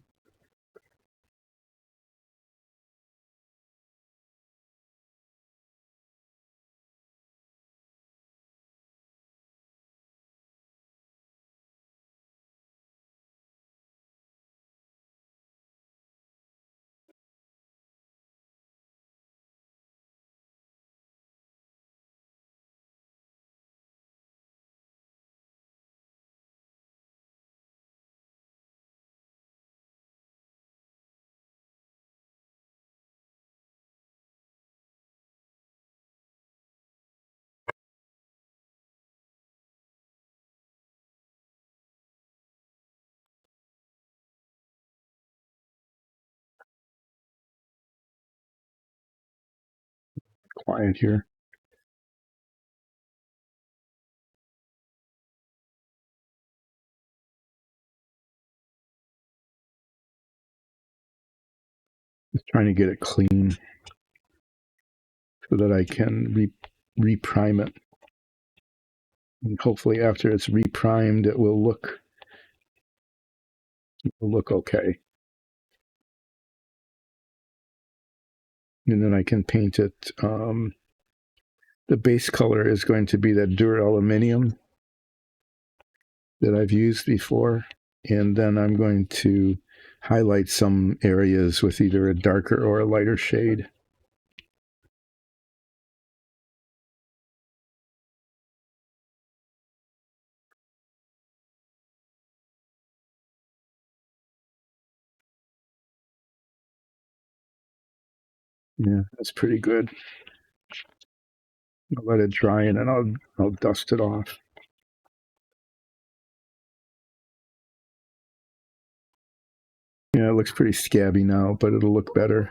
Quiet here. Just trying to get it clean so that I can reprime it. And hopefully, after it's reprimed, it will look okay. And then I can paint it. The base color is going to be that duraluminum that I've used before. And then I'm going to highlight some areas with either a darker or a lighter shade. Yeah, that's pretty good. I'll let it dry and then I'll dust it off. Yeah, it looks pretty scabby now, but it'll look better.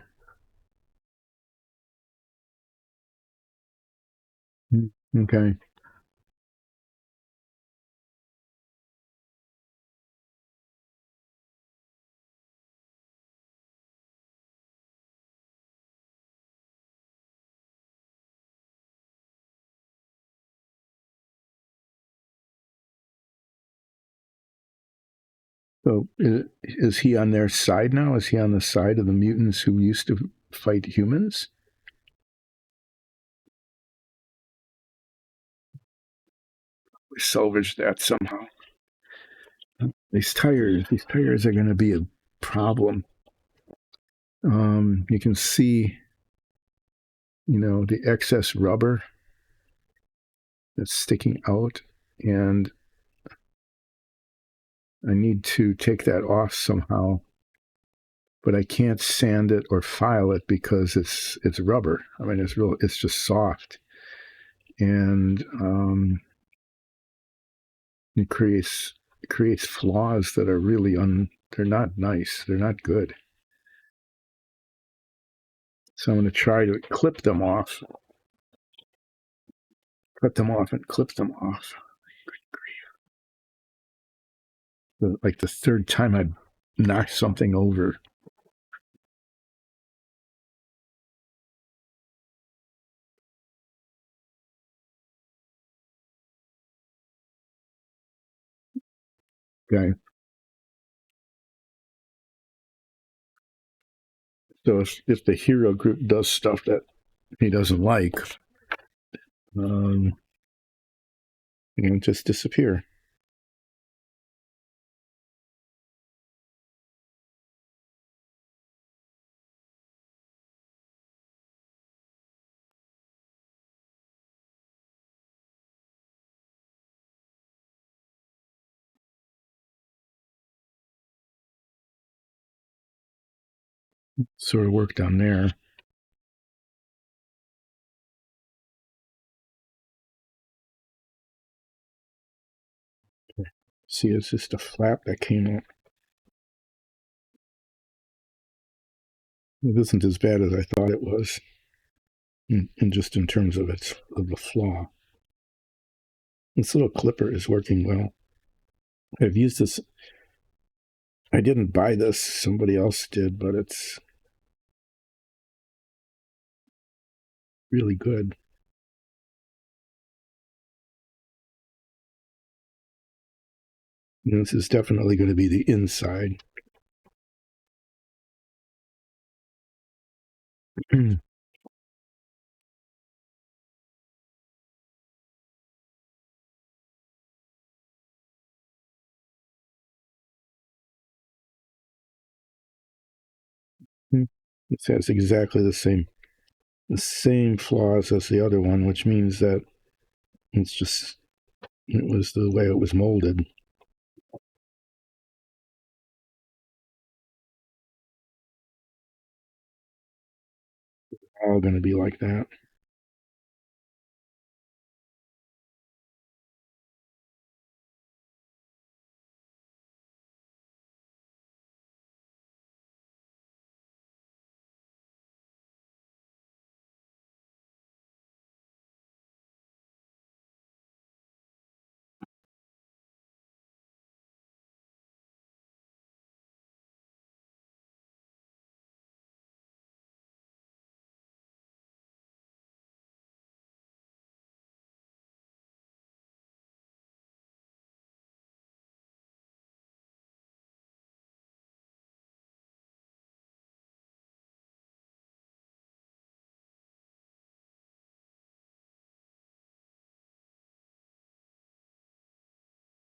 Okay. So is he on their side now? Is he on the side of the mutants who used to fight humans? We salvaged that somehow. These tires are going to be a problem. You can see, the excess rubber that's sticking out, and I need to take that off somehow. But I can't sand it or file it because it's rubber. I mean, it's just soft, and it creates flaws that are really they're not nice. They're not good. So I'm going to try to clip them off, cut them off, and clip them off. Like the third time I knocked something over. Okay. So if the hero group does stuff that he doesn't like, just disappear. Sort of work down there. See, it's just a flap that came up. It isn't as bad as I thought it was, and just in terms of the flaw. This little clipper is working well. I've used this. I didn't buy this; somebody else did, but it's really good. This is definitely going to be the inside. This has exactly the same flaws as the other one, which means that it was the way it was molded. All going to be like that.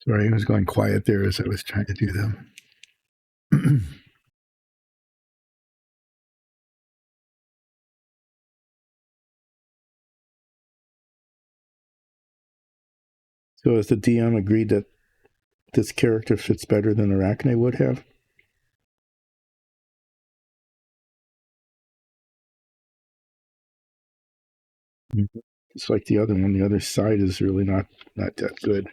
Sorry, I was going quiet there as I was trying to do them. So has the DM agreed that this character fits better than Arachne would have? Mm-hmm. Just like the other one, the other side is really not that good.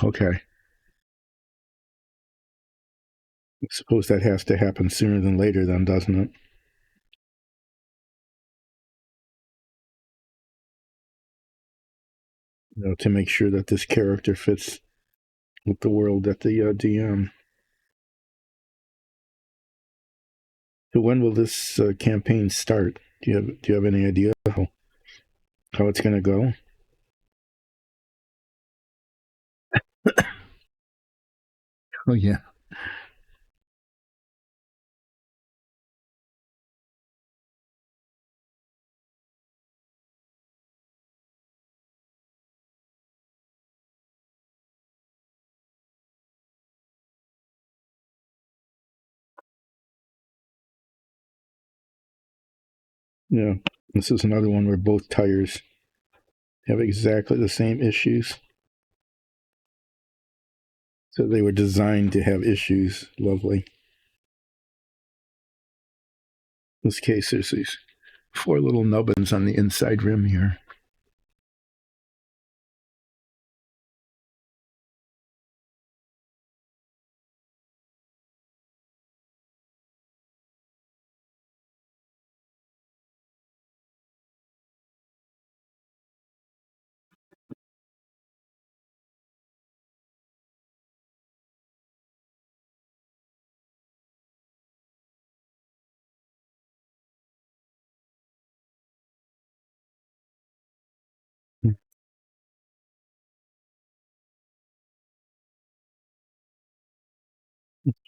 Okay. I suppose that has to happen sooner than later, then, doesn't it? To make sure that this character fits with the world that the DM. So when will this campaign start? Do you have any idea how it's going to go? Oh yeah. Yeah. This is another one where both tires have exactly the same issues. So they were designed to have issues. Lovely. In this case, there's these 4 little nubbins on the inside rim here.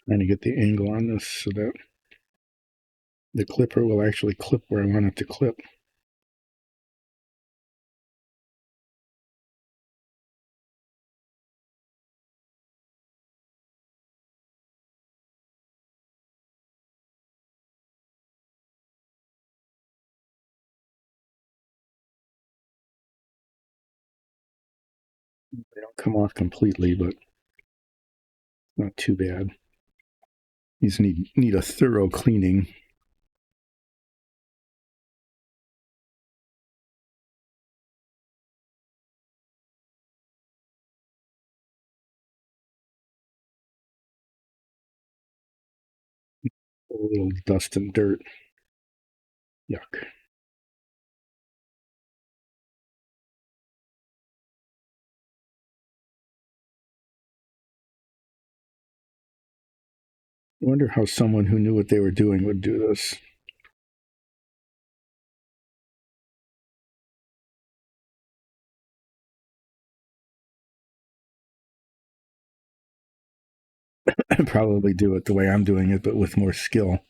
Trying to get the angle on this so that the clipper will actually clip where I want it to clip. They don't come off completely, but not too bad. These need a thorough cleaning. A little dust and dirt. Yuck. wonder how someone who knew what they were doing would do this. I'd probably do it the way I'm doing it, but with more skill.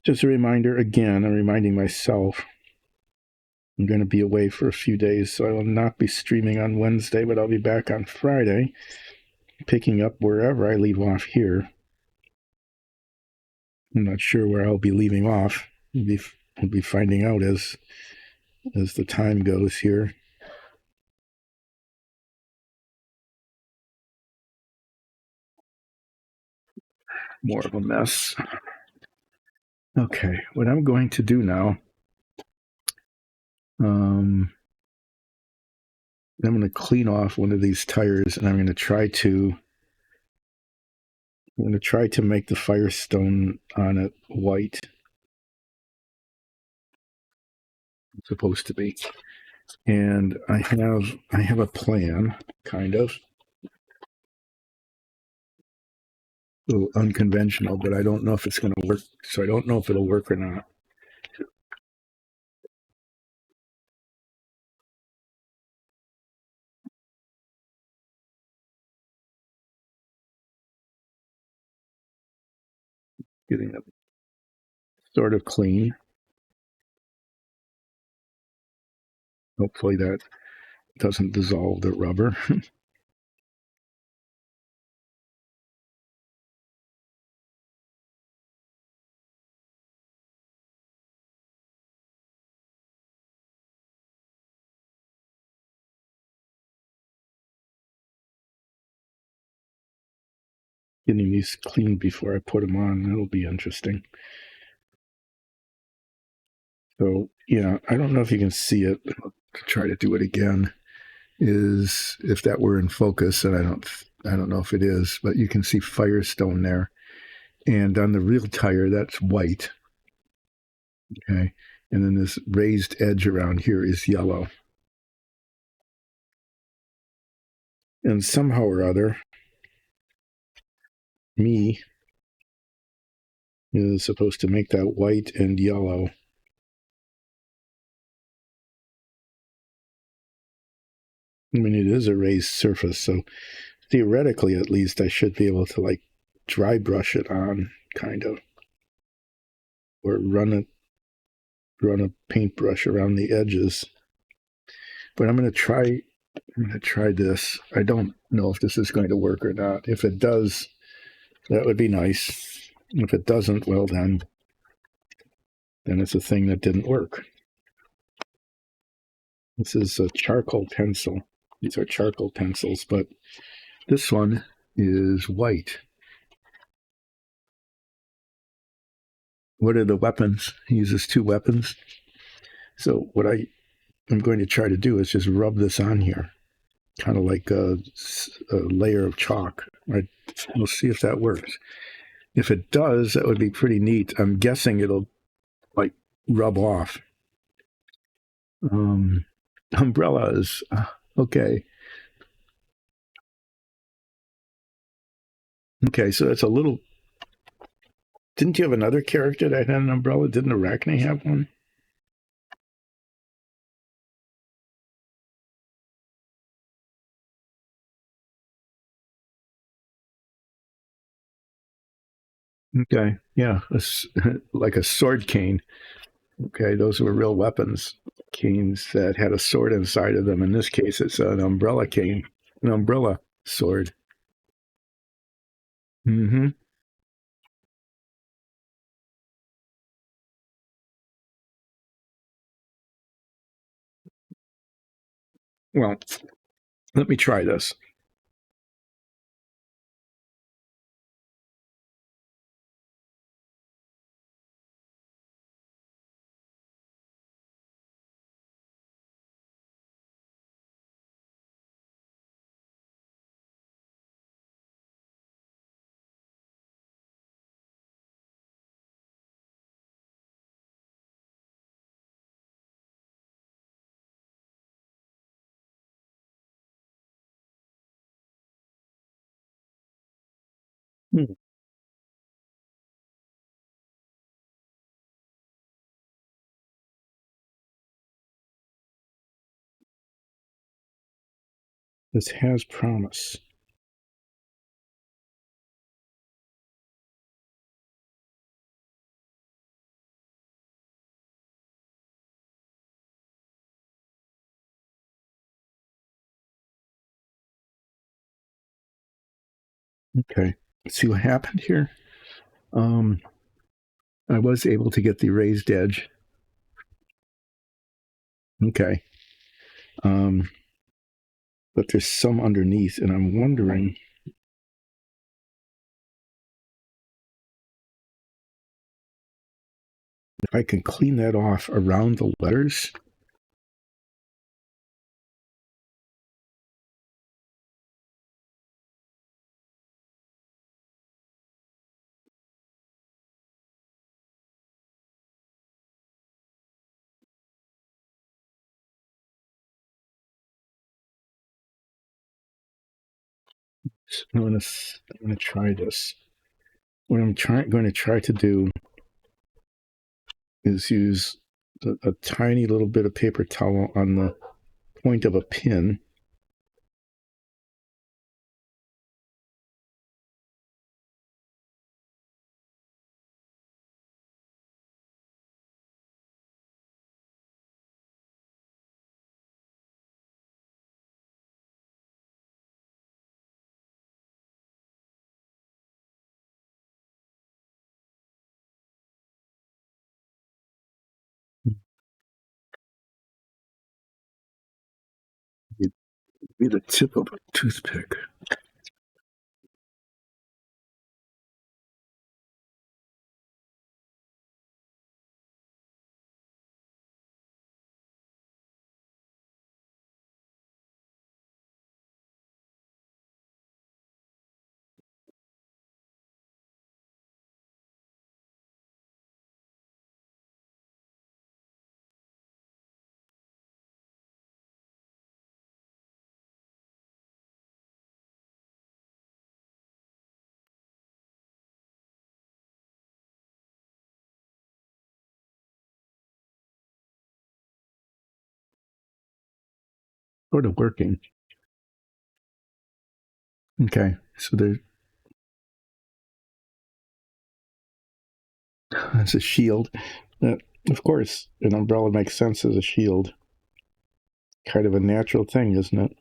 Just a reminder again, I'm reminding myself I'm going to be away for a few days, so I will not be streaming on Wednesday, but I'll be back on Friday, picking up wherever I leave off here. I'm not sure where I'll be leaving off. We'll be finding out as the time goes here. More of a mess. Okay, what I'm going to do now, I'm going to clean off one of these tires, and I'm going to try to make the Firestone on it white. It's supposed to be. And I have a plan, kind of. A little unconventional, but I don't know if it's going to work. So I don't know if it'll work or not. Getting it sort of clean. Hopefully that doesn't dissolve the rubber. Getting these cleaned before I put them on, that'll be interesting. So yeah, I don't know if you can see it. I'll try to do it again. Is if that were in focus, and I don't know if it is, but you can see Firestone there. And on the real tire, that's white. Okay. And then this raised edge around here is yellow. And somehow or other, me is supposed to make that white and yellow. I mean, it is a raised surface, so theoretically, at least, I should be able to like dry brush it on, kind of, or run a paintbrush around the edges. But I'm going to try this. I don't know if this is going to work or not. If it does, that would be nice. If it doesn't, well then it's a thing that didn't work. This is a charcoal pencil. These are charcoal pencils, but this one is white. What are the weapons? He uses two weapons. So what I'm going to try to do is just rub this on here, kind of like a layer of chalk. Right? We'll see if that works. If it does, that would be pretty neat. I'm guessing it'll like rub off. Umbrellas. Okay. Okay, so that's a little. Didn't you have another character that had an umbrella? Didn't Arachne have one? Okay, yeah, like a sword cane. Okay, those were real weapons, canes that had a sword inside of them. In this case, it's an umbrella cane, an umbrella sword. Mm-hmm. Well, let me try this. This has promise. Okay. Let's see what happened here. I was able to get the raised edge. Okay. But there's some underneath, and I'm wondering if I can clean that off around the letters. So I'm gonna try this. What I'm going to try to do is use a tiny little bit of paper towel on the point of a pin. It'd be the tip of a toothpick. Sort of working. Okay, so there's a shield. Of course, an umbrella makes sense as a shield. Kind of a natural thing, isn't it?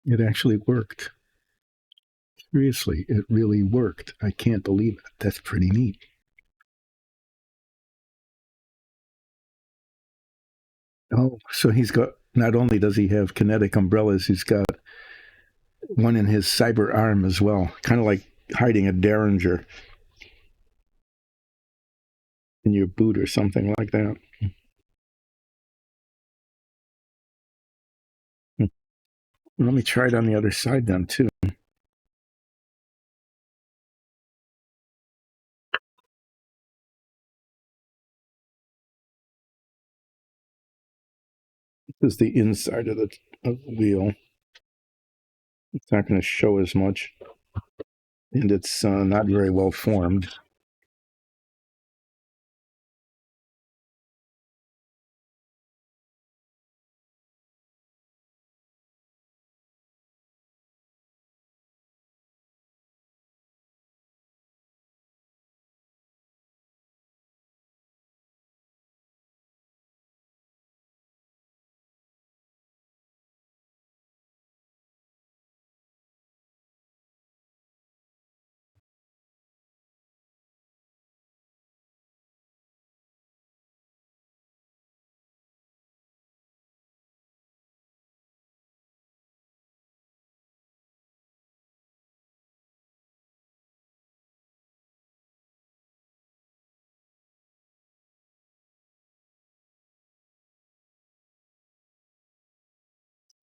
It actually worked. Seriously, it really worked. I can't believe it. That's pretty neat. Oh, so he's got, not only does he have kinetic umbrellas, he's got one in his cyber arm as well, kind of like hiding a derringer in your boot or something like that. Let me try it on the other side then, too. This is the inside of the wheel. It's not going to show as much, and it's not very well formed.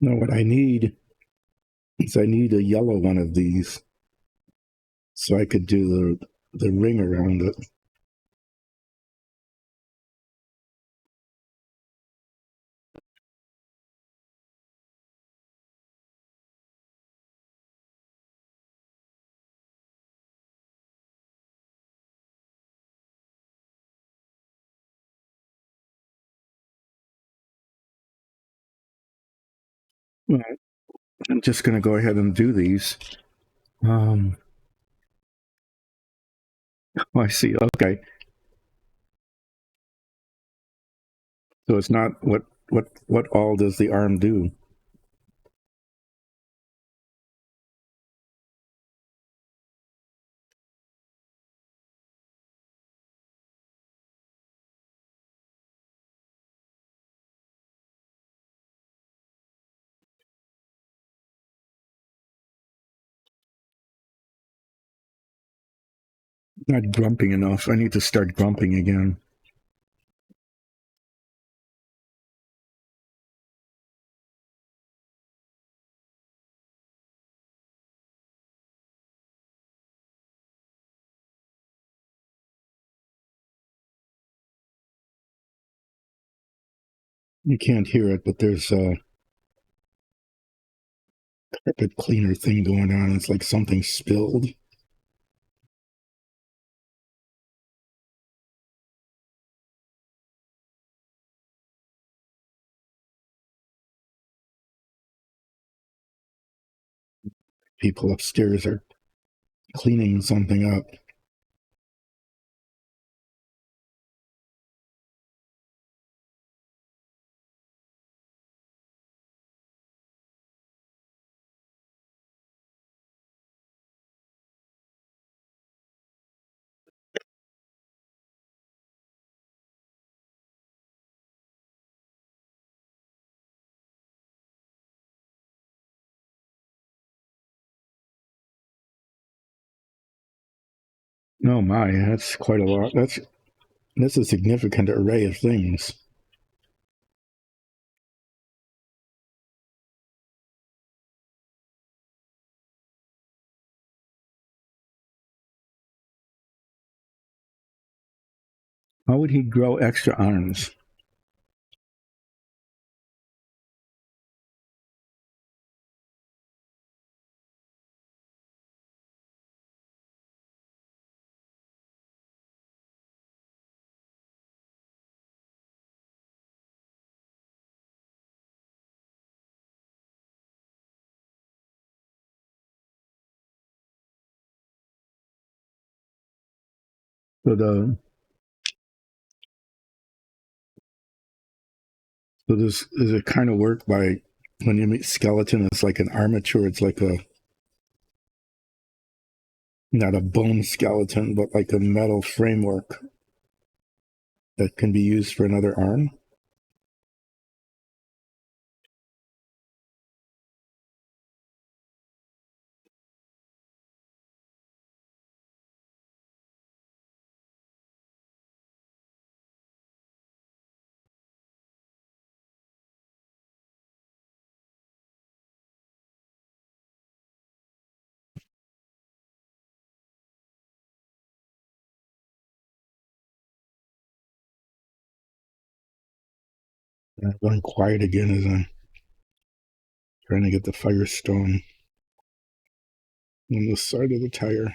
No, what I need is I need a yellow one of these so I could do the ring around it. Well, I'm just going to go ahead and do these. Oh, I see. Okay. So it's not what all does the arm do? Not grumping enough. I need to start grumping again. You can't hear it, but there's a carpet cleaner thing going on. It's like something spilled. People upstairs are cleaning something up. Oh my, that's quite a lot. That's a significant array of things. How would he grow extra arms? So the so this does it kind of work by when you meet skeleton? It's like an armature. It's like a not a bone skeleton, but like a metal framework that can be used for another arm. I'm going quiet again as I'm trying to get the firestone on the side of the tire.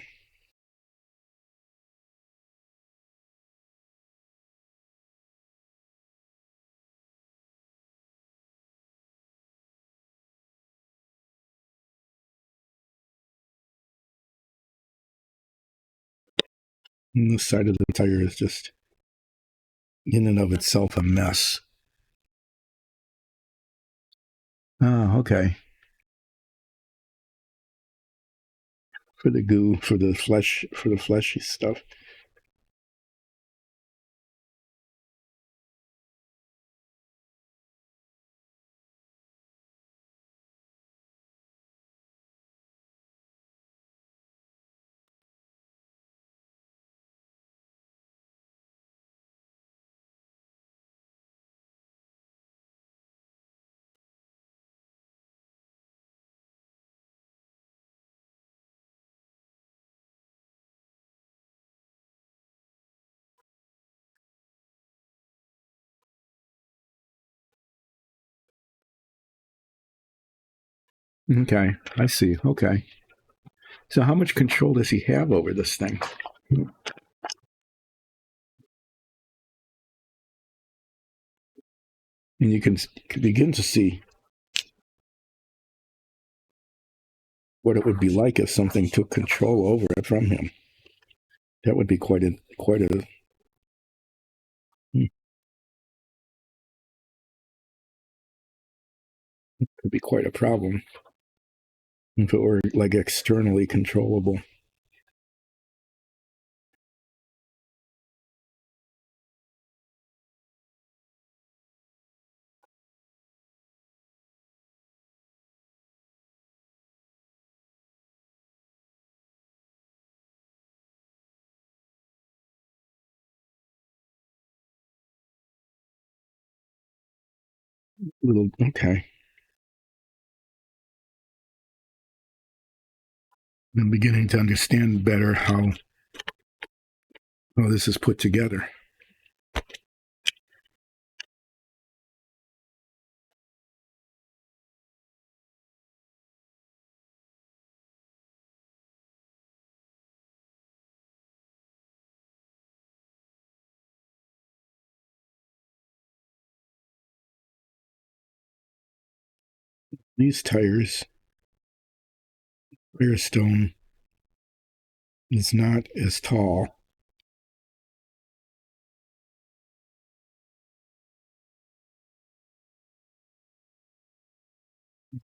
And the side of the tire is just in and of itself a mess. Oh, okay. For the goo, for the fleshy stuff. Okay, I see. Okay. So how much control does he have over this thing? And you can begin to see what it would be like if something took control over it from him. That would be could be quite a problem if it were like externally controllable. Little okay. I'm beginning to understand better how this is put together. These tires, Firestone is not as tall.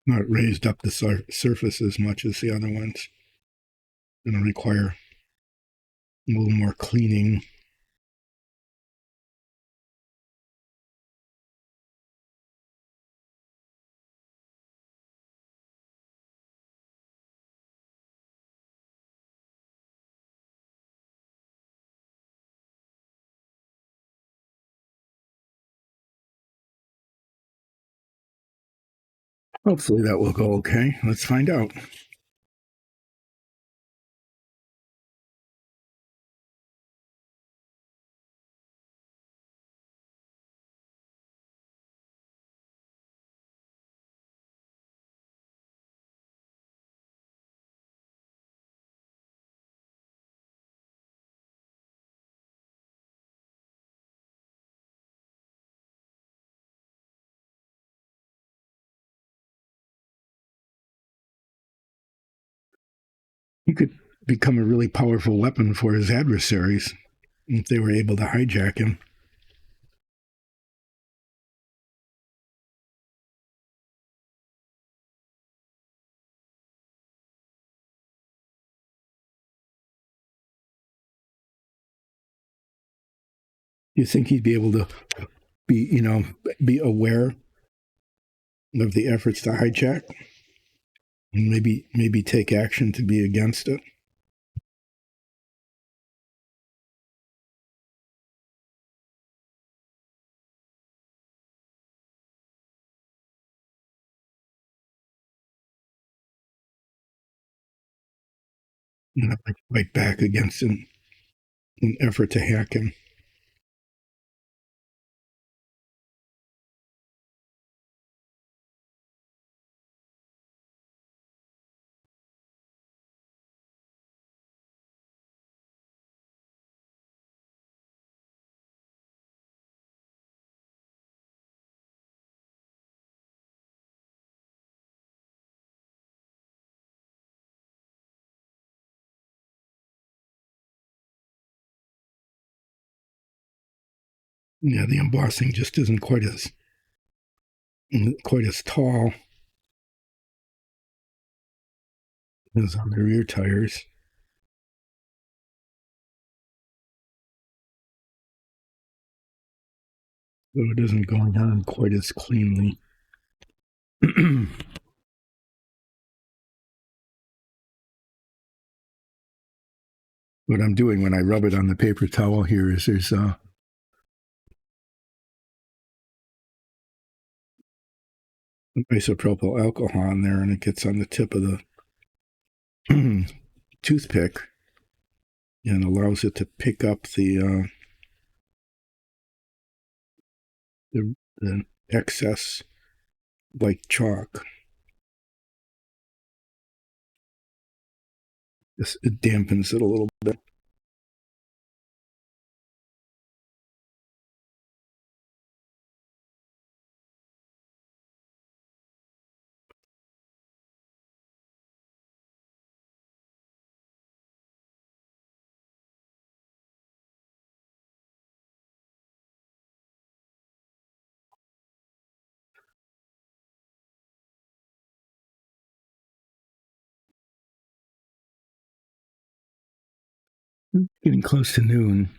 Not raised up the surface as much as the other ones. Going to require a little more cleaning. Hopefully that will go okay. Let's find out. He could become a really powerful weapon for his adversaries if they were able to hijack him. You think he'd be able to be aware of the efforts to hijack and maybe take action to be against it? Like fight back against an effort to hack him. Yeah, the embossing just isn't quite as tall as on the rear tires. So it isn't going on quite as cleanly. What I'm doing when I rub it on the paper towel here is there's isopropyl alcohol in there, and it gets on the tip of the toothpick and allows it to pick up the excess like chalk. It dampens it a little bit. Getting close to noon.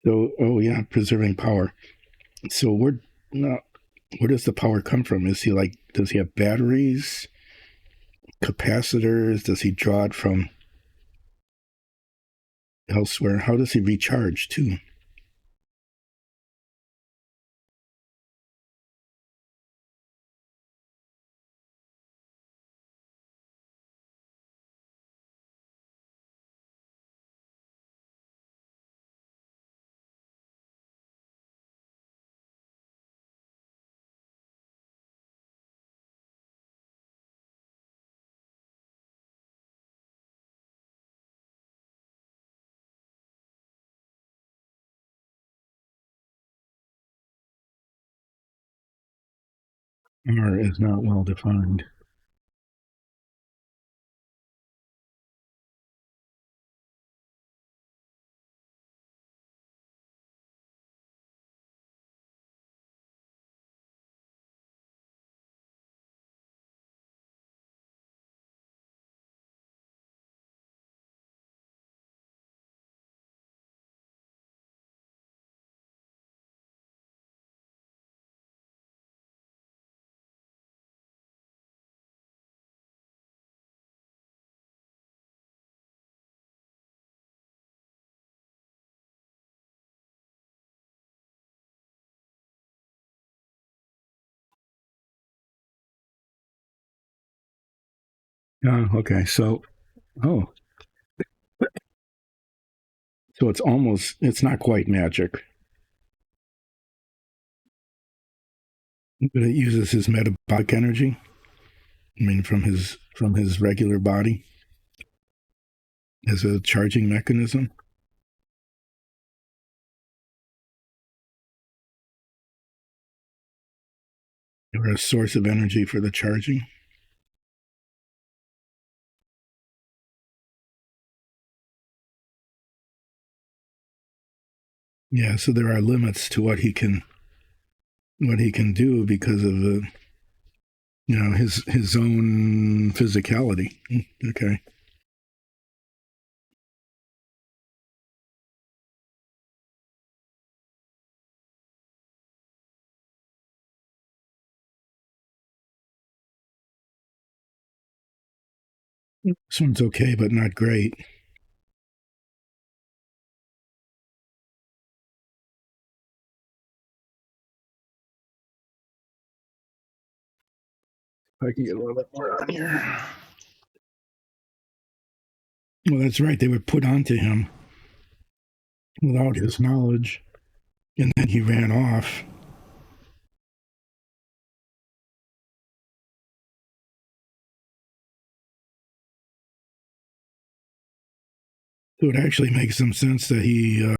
So, oh yeah, preserving power. So where does the power come from? Is he like, does he have batteries, capacitors? Does he draw it from elsewhere? How does he recharge too? R is not well defined. Okay. Oh, so it's not quite magic, but it uses his metabolic energy. I mean, from his regular body as a charging mechanism, or a source of energy for the charging. Yeah, so there are limits to what he can do because of the his own physicality. Okay. This one's okay, but not great. I can get a little bit more on here. Well, that's right. They were put onto him without his knowledge, and then he ran off. So it actually makes some sense that he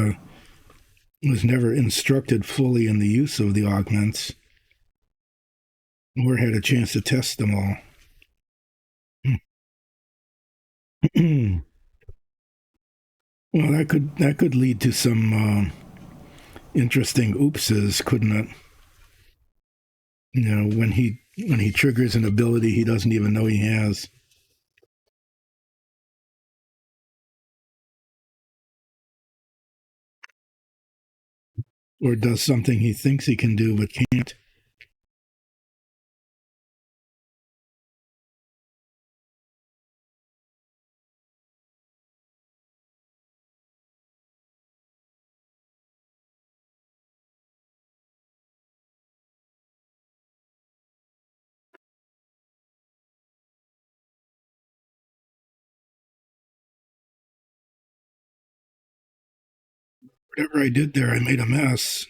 was never instructed fully in the use of the augments or had a chance to test them all. Well, that could lead to some interesting oopses, couldn't it? When he triggers an ability he doesn't even know he has, or does something he thinks he can do but can't. Whatever I did there, I made a mess.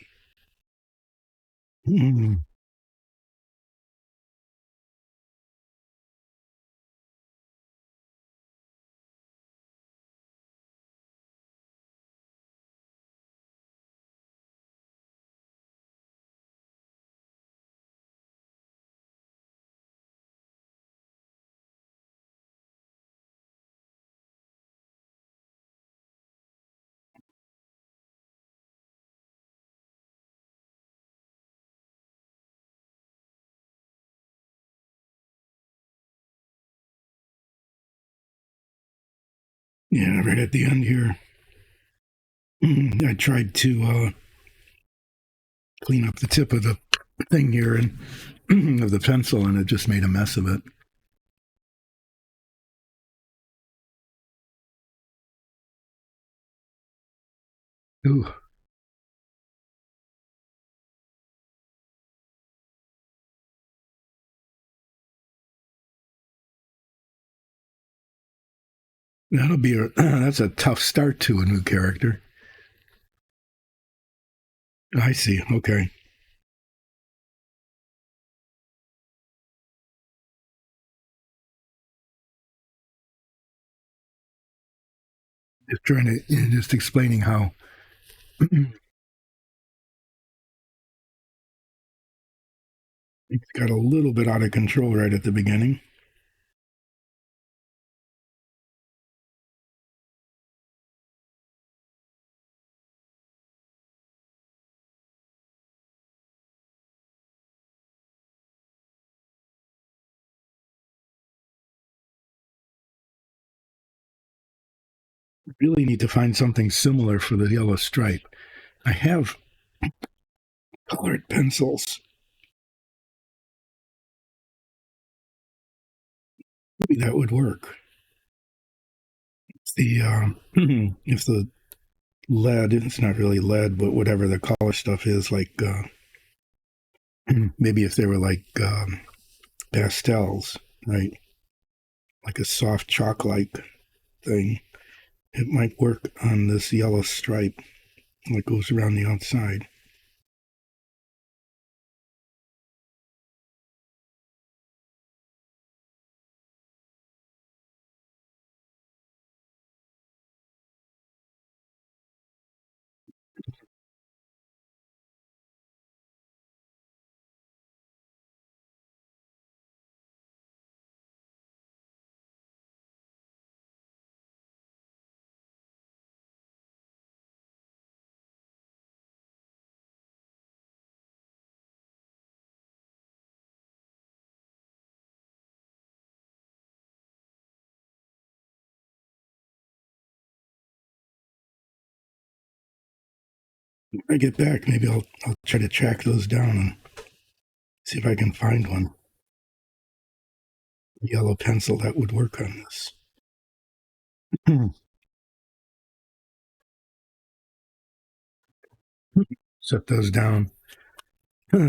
Yeah, right at the end here. I tried to clean up the tip of the thing here and of the pencil, and it just made a mess of it. Ooh, that'll be a that's a tough start to a new character. I see. Okay. Just trying to just explaining how it got a little bit out of control right at the beginning. Really need to find something similar for the yellow stripe. I have colored pencils. Maybe that would work. The if the lead, it's not really lead, but whatever the color stuff is, like maybe if they were like pastels, right? Like a soft chalk like thing, it might work on this yellow stripe that goes around the outside. When I get back, maybe I'll try to track those down and see if I can find one yellow pencil that would work on this. Set those down.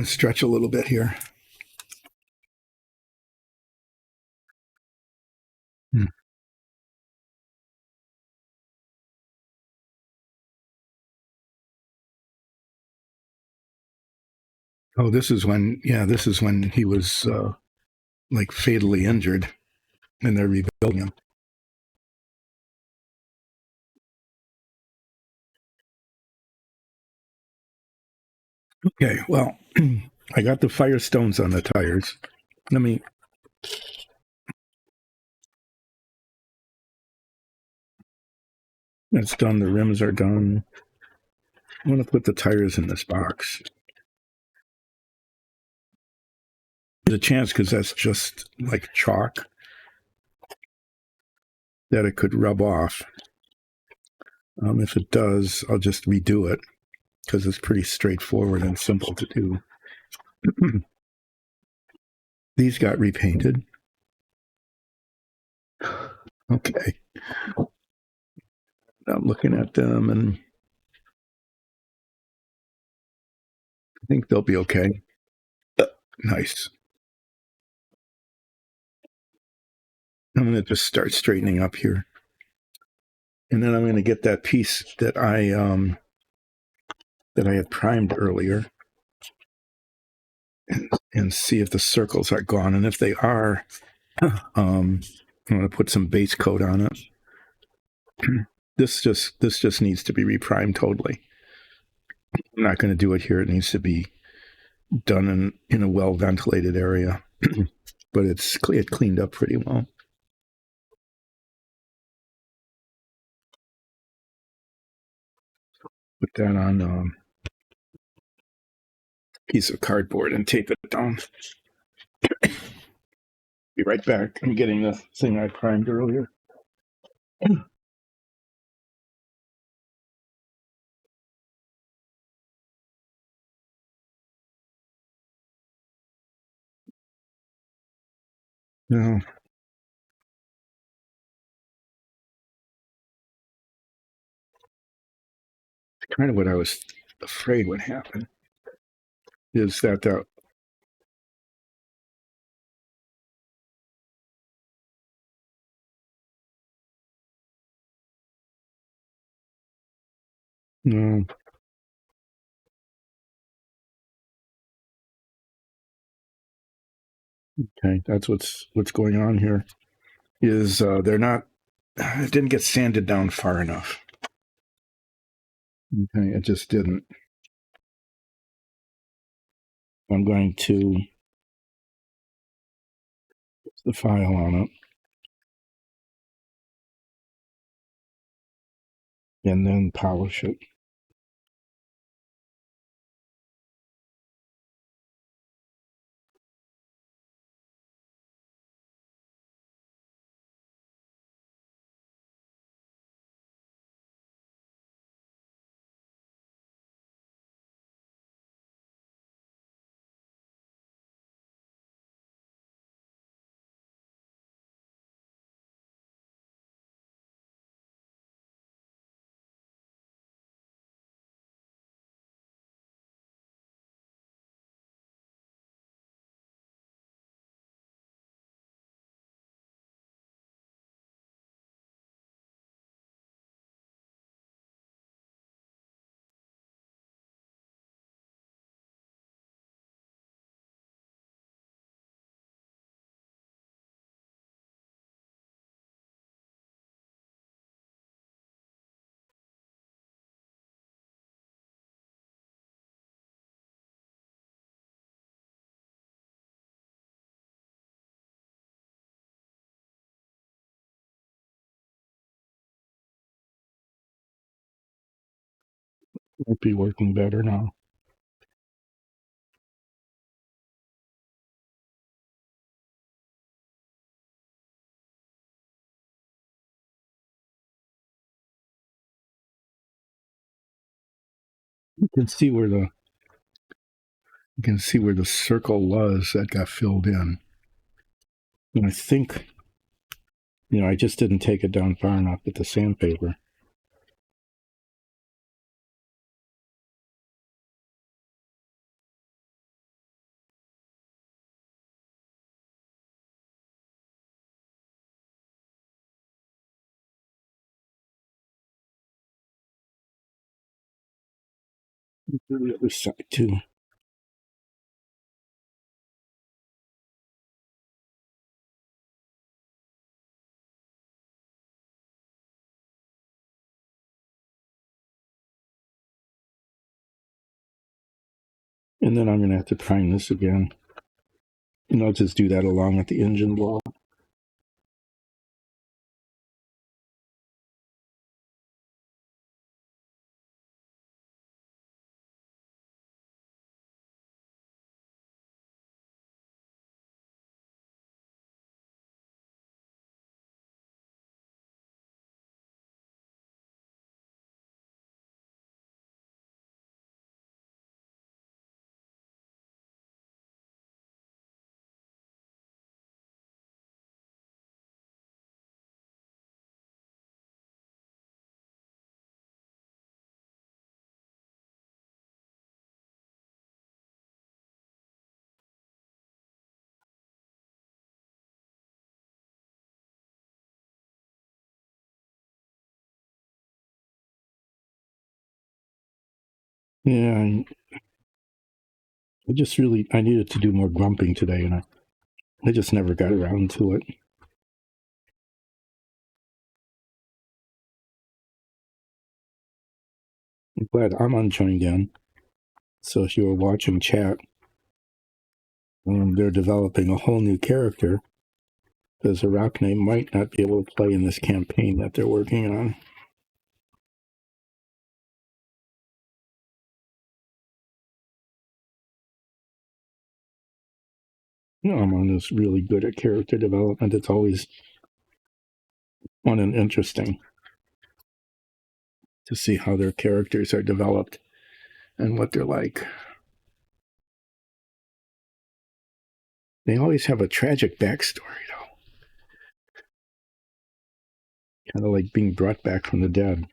Stretch a little bit here. Hmm. Oh, this is when he was like fatally injured and they're rebuilding him. Okay, well, I got the Firestones on the tires. Let me. That's done. The rims are done. I want to put the tires in this box. There's a chance because that's just like chalk that it could rub off. If it does, I'll just redo it because it's pretty straightforward and simple to do. These got repainted. Okay. I'm looking at them and I think they'll be okay. Nice. I'm going to just start straightening up here. And then I'm going to get that piece that I had primed earlier and see if the circles are gone. And if they are, I'm going to put some base coat on it. This just needs to be reprimed totally. I'm not going to do it here. It needs to be done in a well ventilated area, but it cleaned up pretty well. Put that on a piece of cardboard and tape it down. Be right back. I'm getting the thing I primed earlier. No. It's kind of what I was afraid would happen. Is that no. Okay, that's what's going on here. Is they're not. It didn't get sanded down far enough. Okay, it just didn't. I'm going to put the file on it and then polish it. Might be working better now. You can see where the circle was that got filled in. And I think, I just didn't take it down far enough with the sandpaper. The other side too. And then I'm going to have to prime this again. And I'll just do that along with the engine block. Yeah, I needed to do more grumping today, and I just never got around to it. I'm glad I'm unjoined in. So if you were watching chat, they're developing a whole new character because Arachne might not be able to play in this campaign that they're working on. Armand is really good at character development. It's always fun and interesting to see how their characters are developed and what they're like. They always have a tragic backstory, though. Kind of like being brought back from the dead.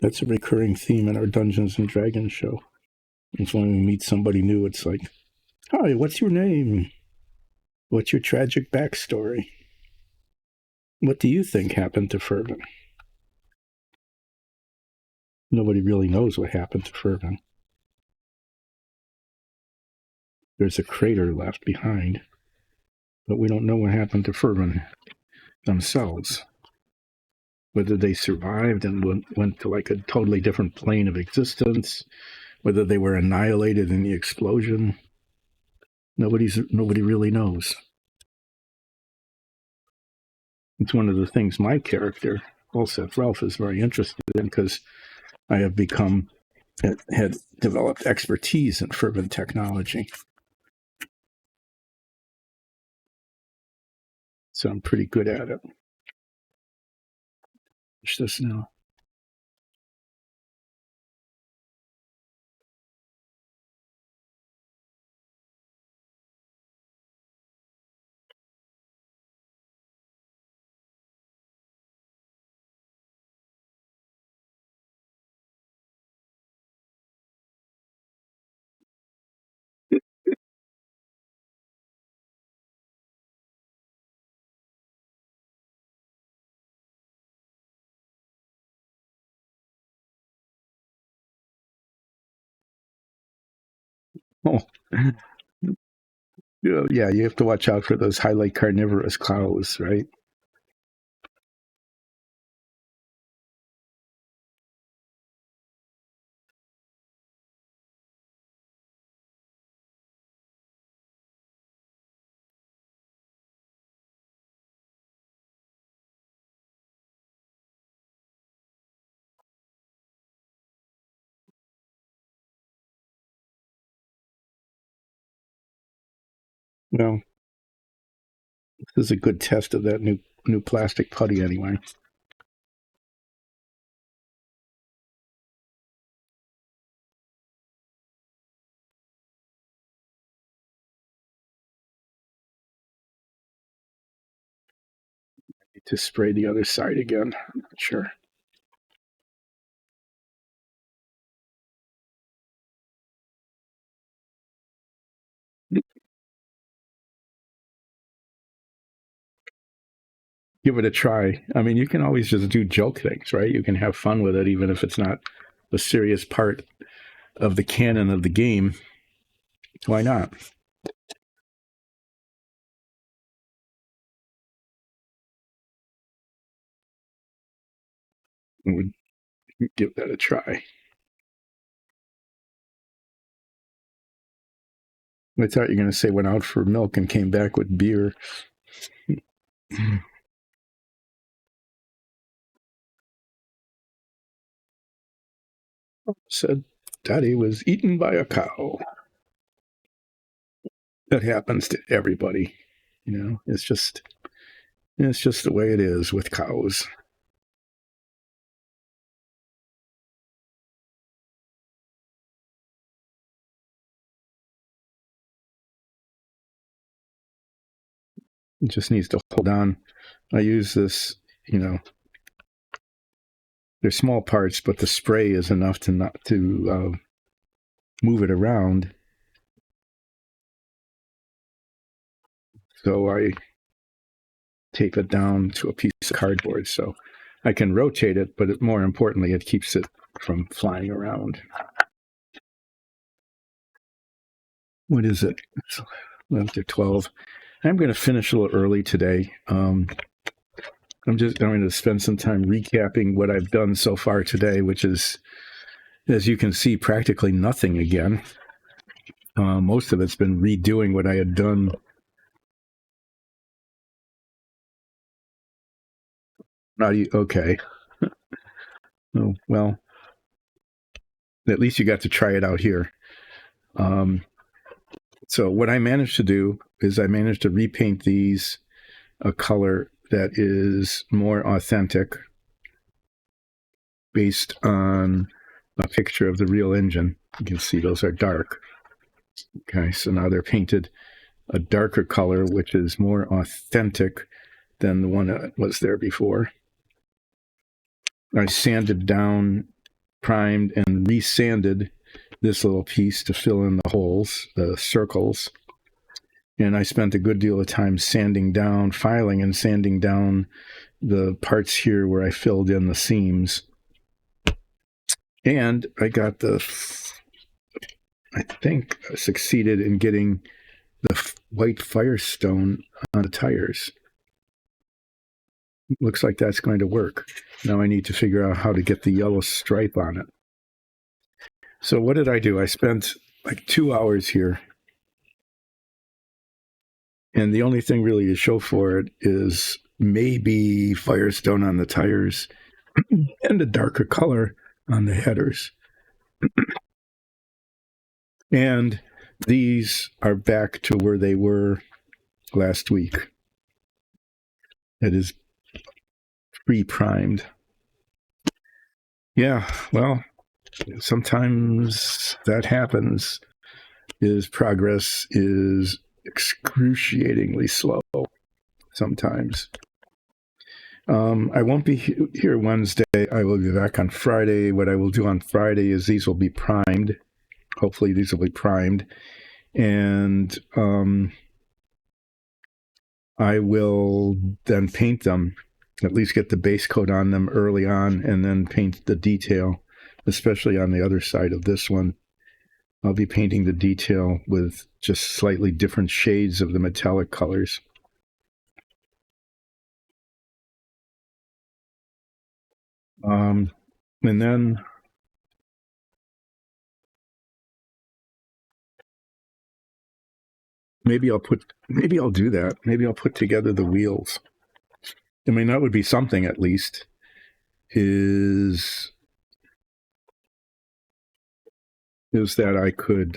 That's a recurring theme in our Dungeons and Dragons show. It's when we meet somebody new, it's like, hi, what's your name? What's your tragic backstory? What do you think happened to Fervin? Nobody really knows what happened to Fervin. There's a crater left behind, but we don't know what happened to Fervin themselves. Whether they survived and went to like a totally different plane of existence, whether they were annihilated in the explosion, nobody really knows. It's one of the things my character, Olseth Ralph, is very interested in because I have had developed expertise in fervent technology. So I'm pretty good at it. Watch this now. Oh, yeah, you have to watch out for those highly carnivorous cows, right? Well, this is a good test of that new plastic putty anyway. Need to spray the other side again. I'm not sure. Give it a try. I mean, you can always just do joke things, right? You can have fun with it, even if it's not a serious part of the canon of the game. Why not? Would give that a try. I thought you were going to say went out for milk and came back with beer. Said Daddy was eaten by a cow. That happens to everybody. You know, it's just the way it is with cows. It just needs to hold on. I use this, they're small parts, but the spray is enough to not to move it around. So I tape it down to a piece of cardboard so I can rotate it, but more importantly, it keeps it from flying around. What is it? It's 11:12. I'm going to finish a little early today. I'm going to spend some time recapping what I've done so far today, which is, as you can see, practically nothing again. Most of it's been redoing what I had done Okay. Oh, well, at least you got to try it out here. So what I managed to do is I managed to repaint these a color that is more authentic based on a picture of the real engine. You can see those are dark. Okay, so now they're painted a darker color, which is more authentic than the one that was there before. I sanded down, primed, and resanded this little piece to fill in the holes, the circles. And I spent a good deal of time sanding down, filing and sanding down the parts here where I filled in the seams. And I think I succeeded in getting the white Firestone on the tires. Looks like that's going to work. Now I need to figure out how to get the yellow stripe on it. So what did I do? I spent like 2 hours here. And the only thing really to show for it is maybe Firestone on the tires and a darker color on the headers. And these are back to where they were last week. It is pre-primed. Yeah, well, sometimes that happens. Progress is excruciatingly slow sometimes. I won't be here Wednesday. I will be back on Friday. What I will do on Friday is these will be primed. Hopefully these will be primed. And I will then paint them, at least get the base coat on them early on, and then paint the detail, especially on the other side of this one. I'll be painting the detail with just slightly different shades of the metallic colors. And then maybe I'll do that. Maybe I'll put together the wheels. I mean, that would be something at least. Is that I could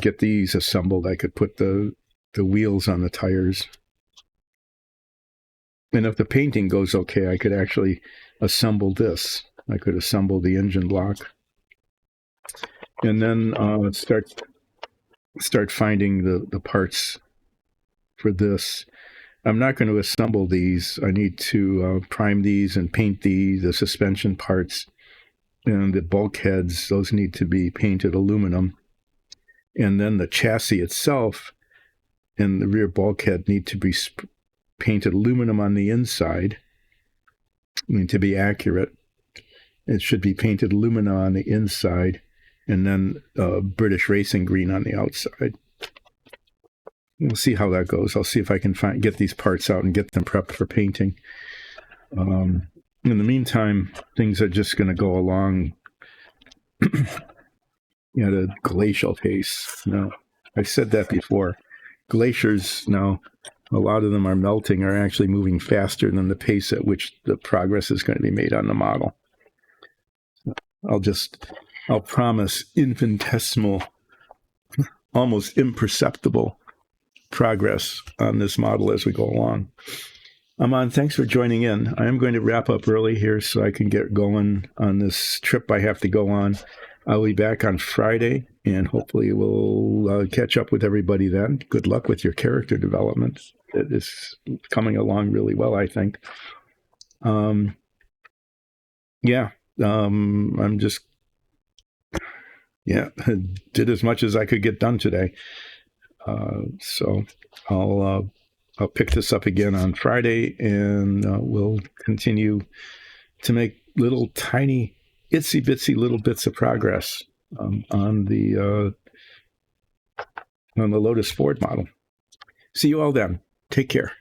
get these assembled. I could put the wheels on the tires. And if the painting goes okay, I could actually assemble this. I could assemble the engine block. And then start finding the parts for this. I'm not going to assemble these. I need to prime these and paint the suspension parts. And the bulkheads, those need to be painted aluminum. And then the chassis itself and the rear bulkhead need to be painted aluminum on the inside. I mean, to be accurate, it should be painted aluminum on the inside and then British racing green on the outside. We'll see how that goes. I'll see if I can get these parts out and get them prepped for painting. In the meantime, things are just going to go along at a glacial pace. No, I've said that before. Glaciers now, a lot of them are melting, are actually moving faster than the pace at which the progress is going to be made on the model. I'll promise infinitesimal, almost imperceptible progress on this model as we go along. Aman, thanks for joining in. I am going to wrap up early here so I can get going on this trip I have to go on. I'll be back on Friday, and hopefully we'll catch up with everybody then. Good luck with your character development. It is coming along really well, I think. I'm just, did as much as I could get done today. So I'll pick this up again on Friday, and we'll continue to make little tiny, itsy bitsy little bits of progress on the Lotus-Ford model. See you all then. Take care.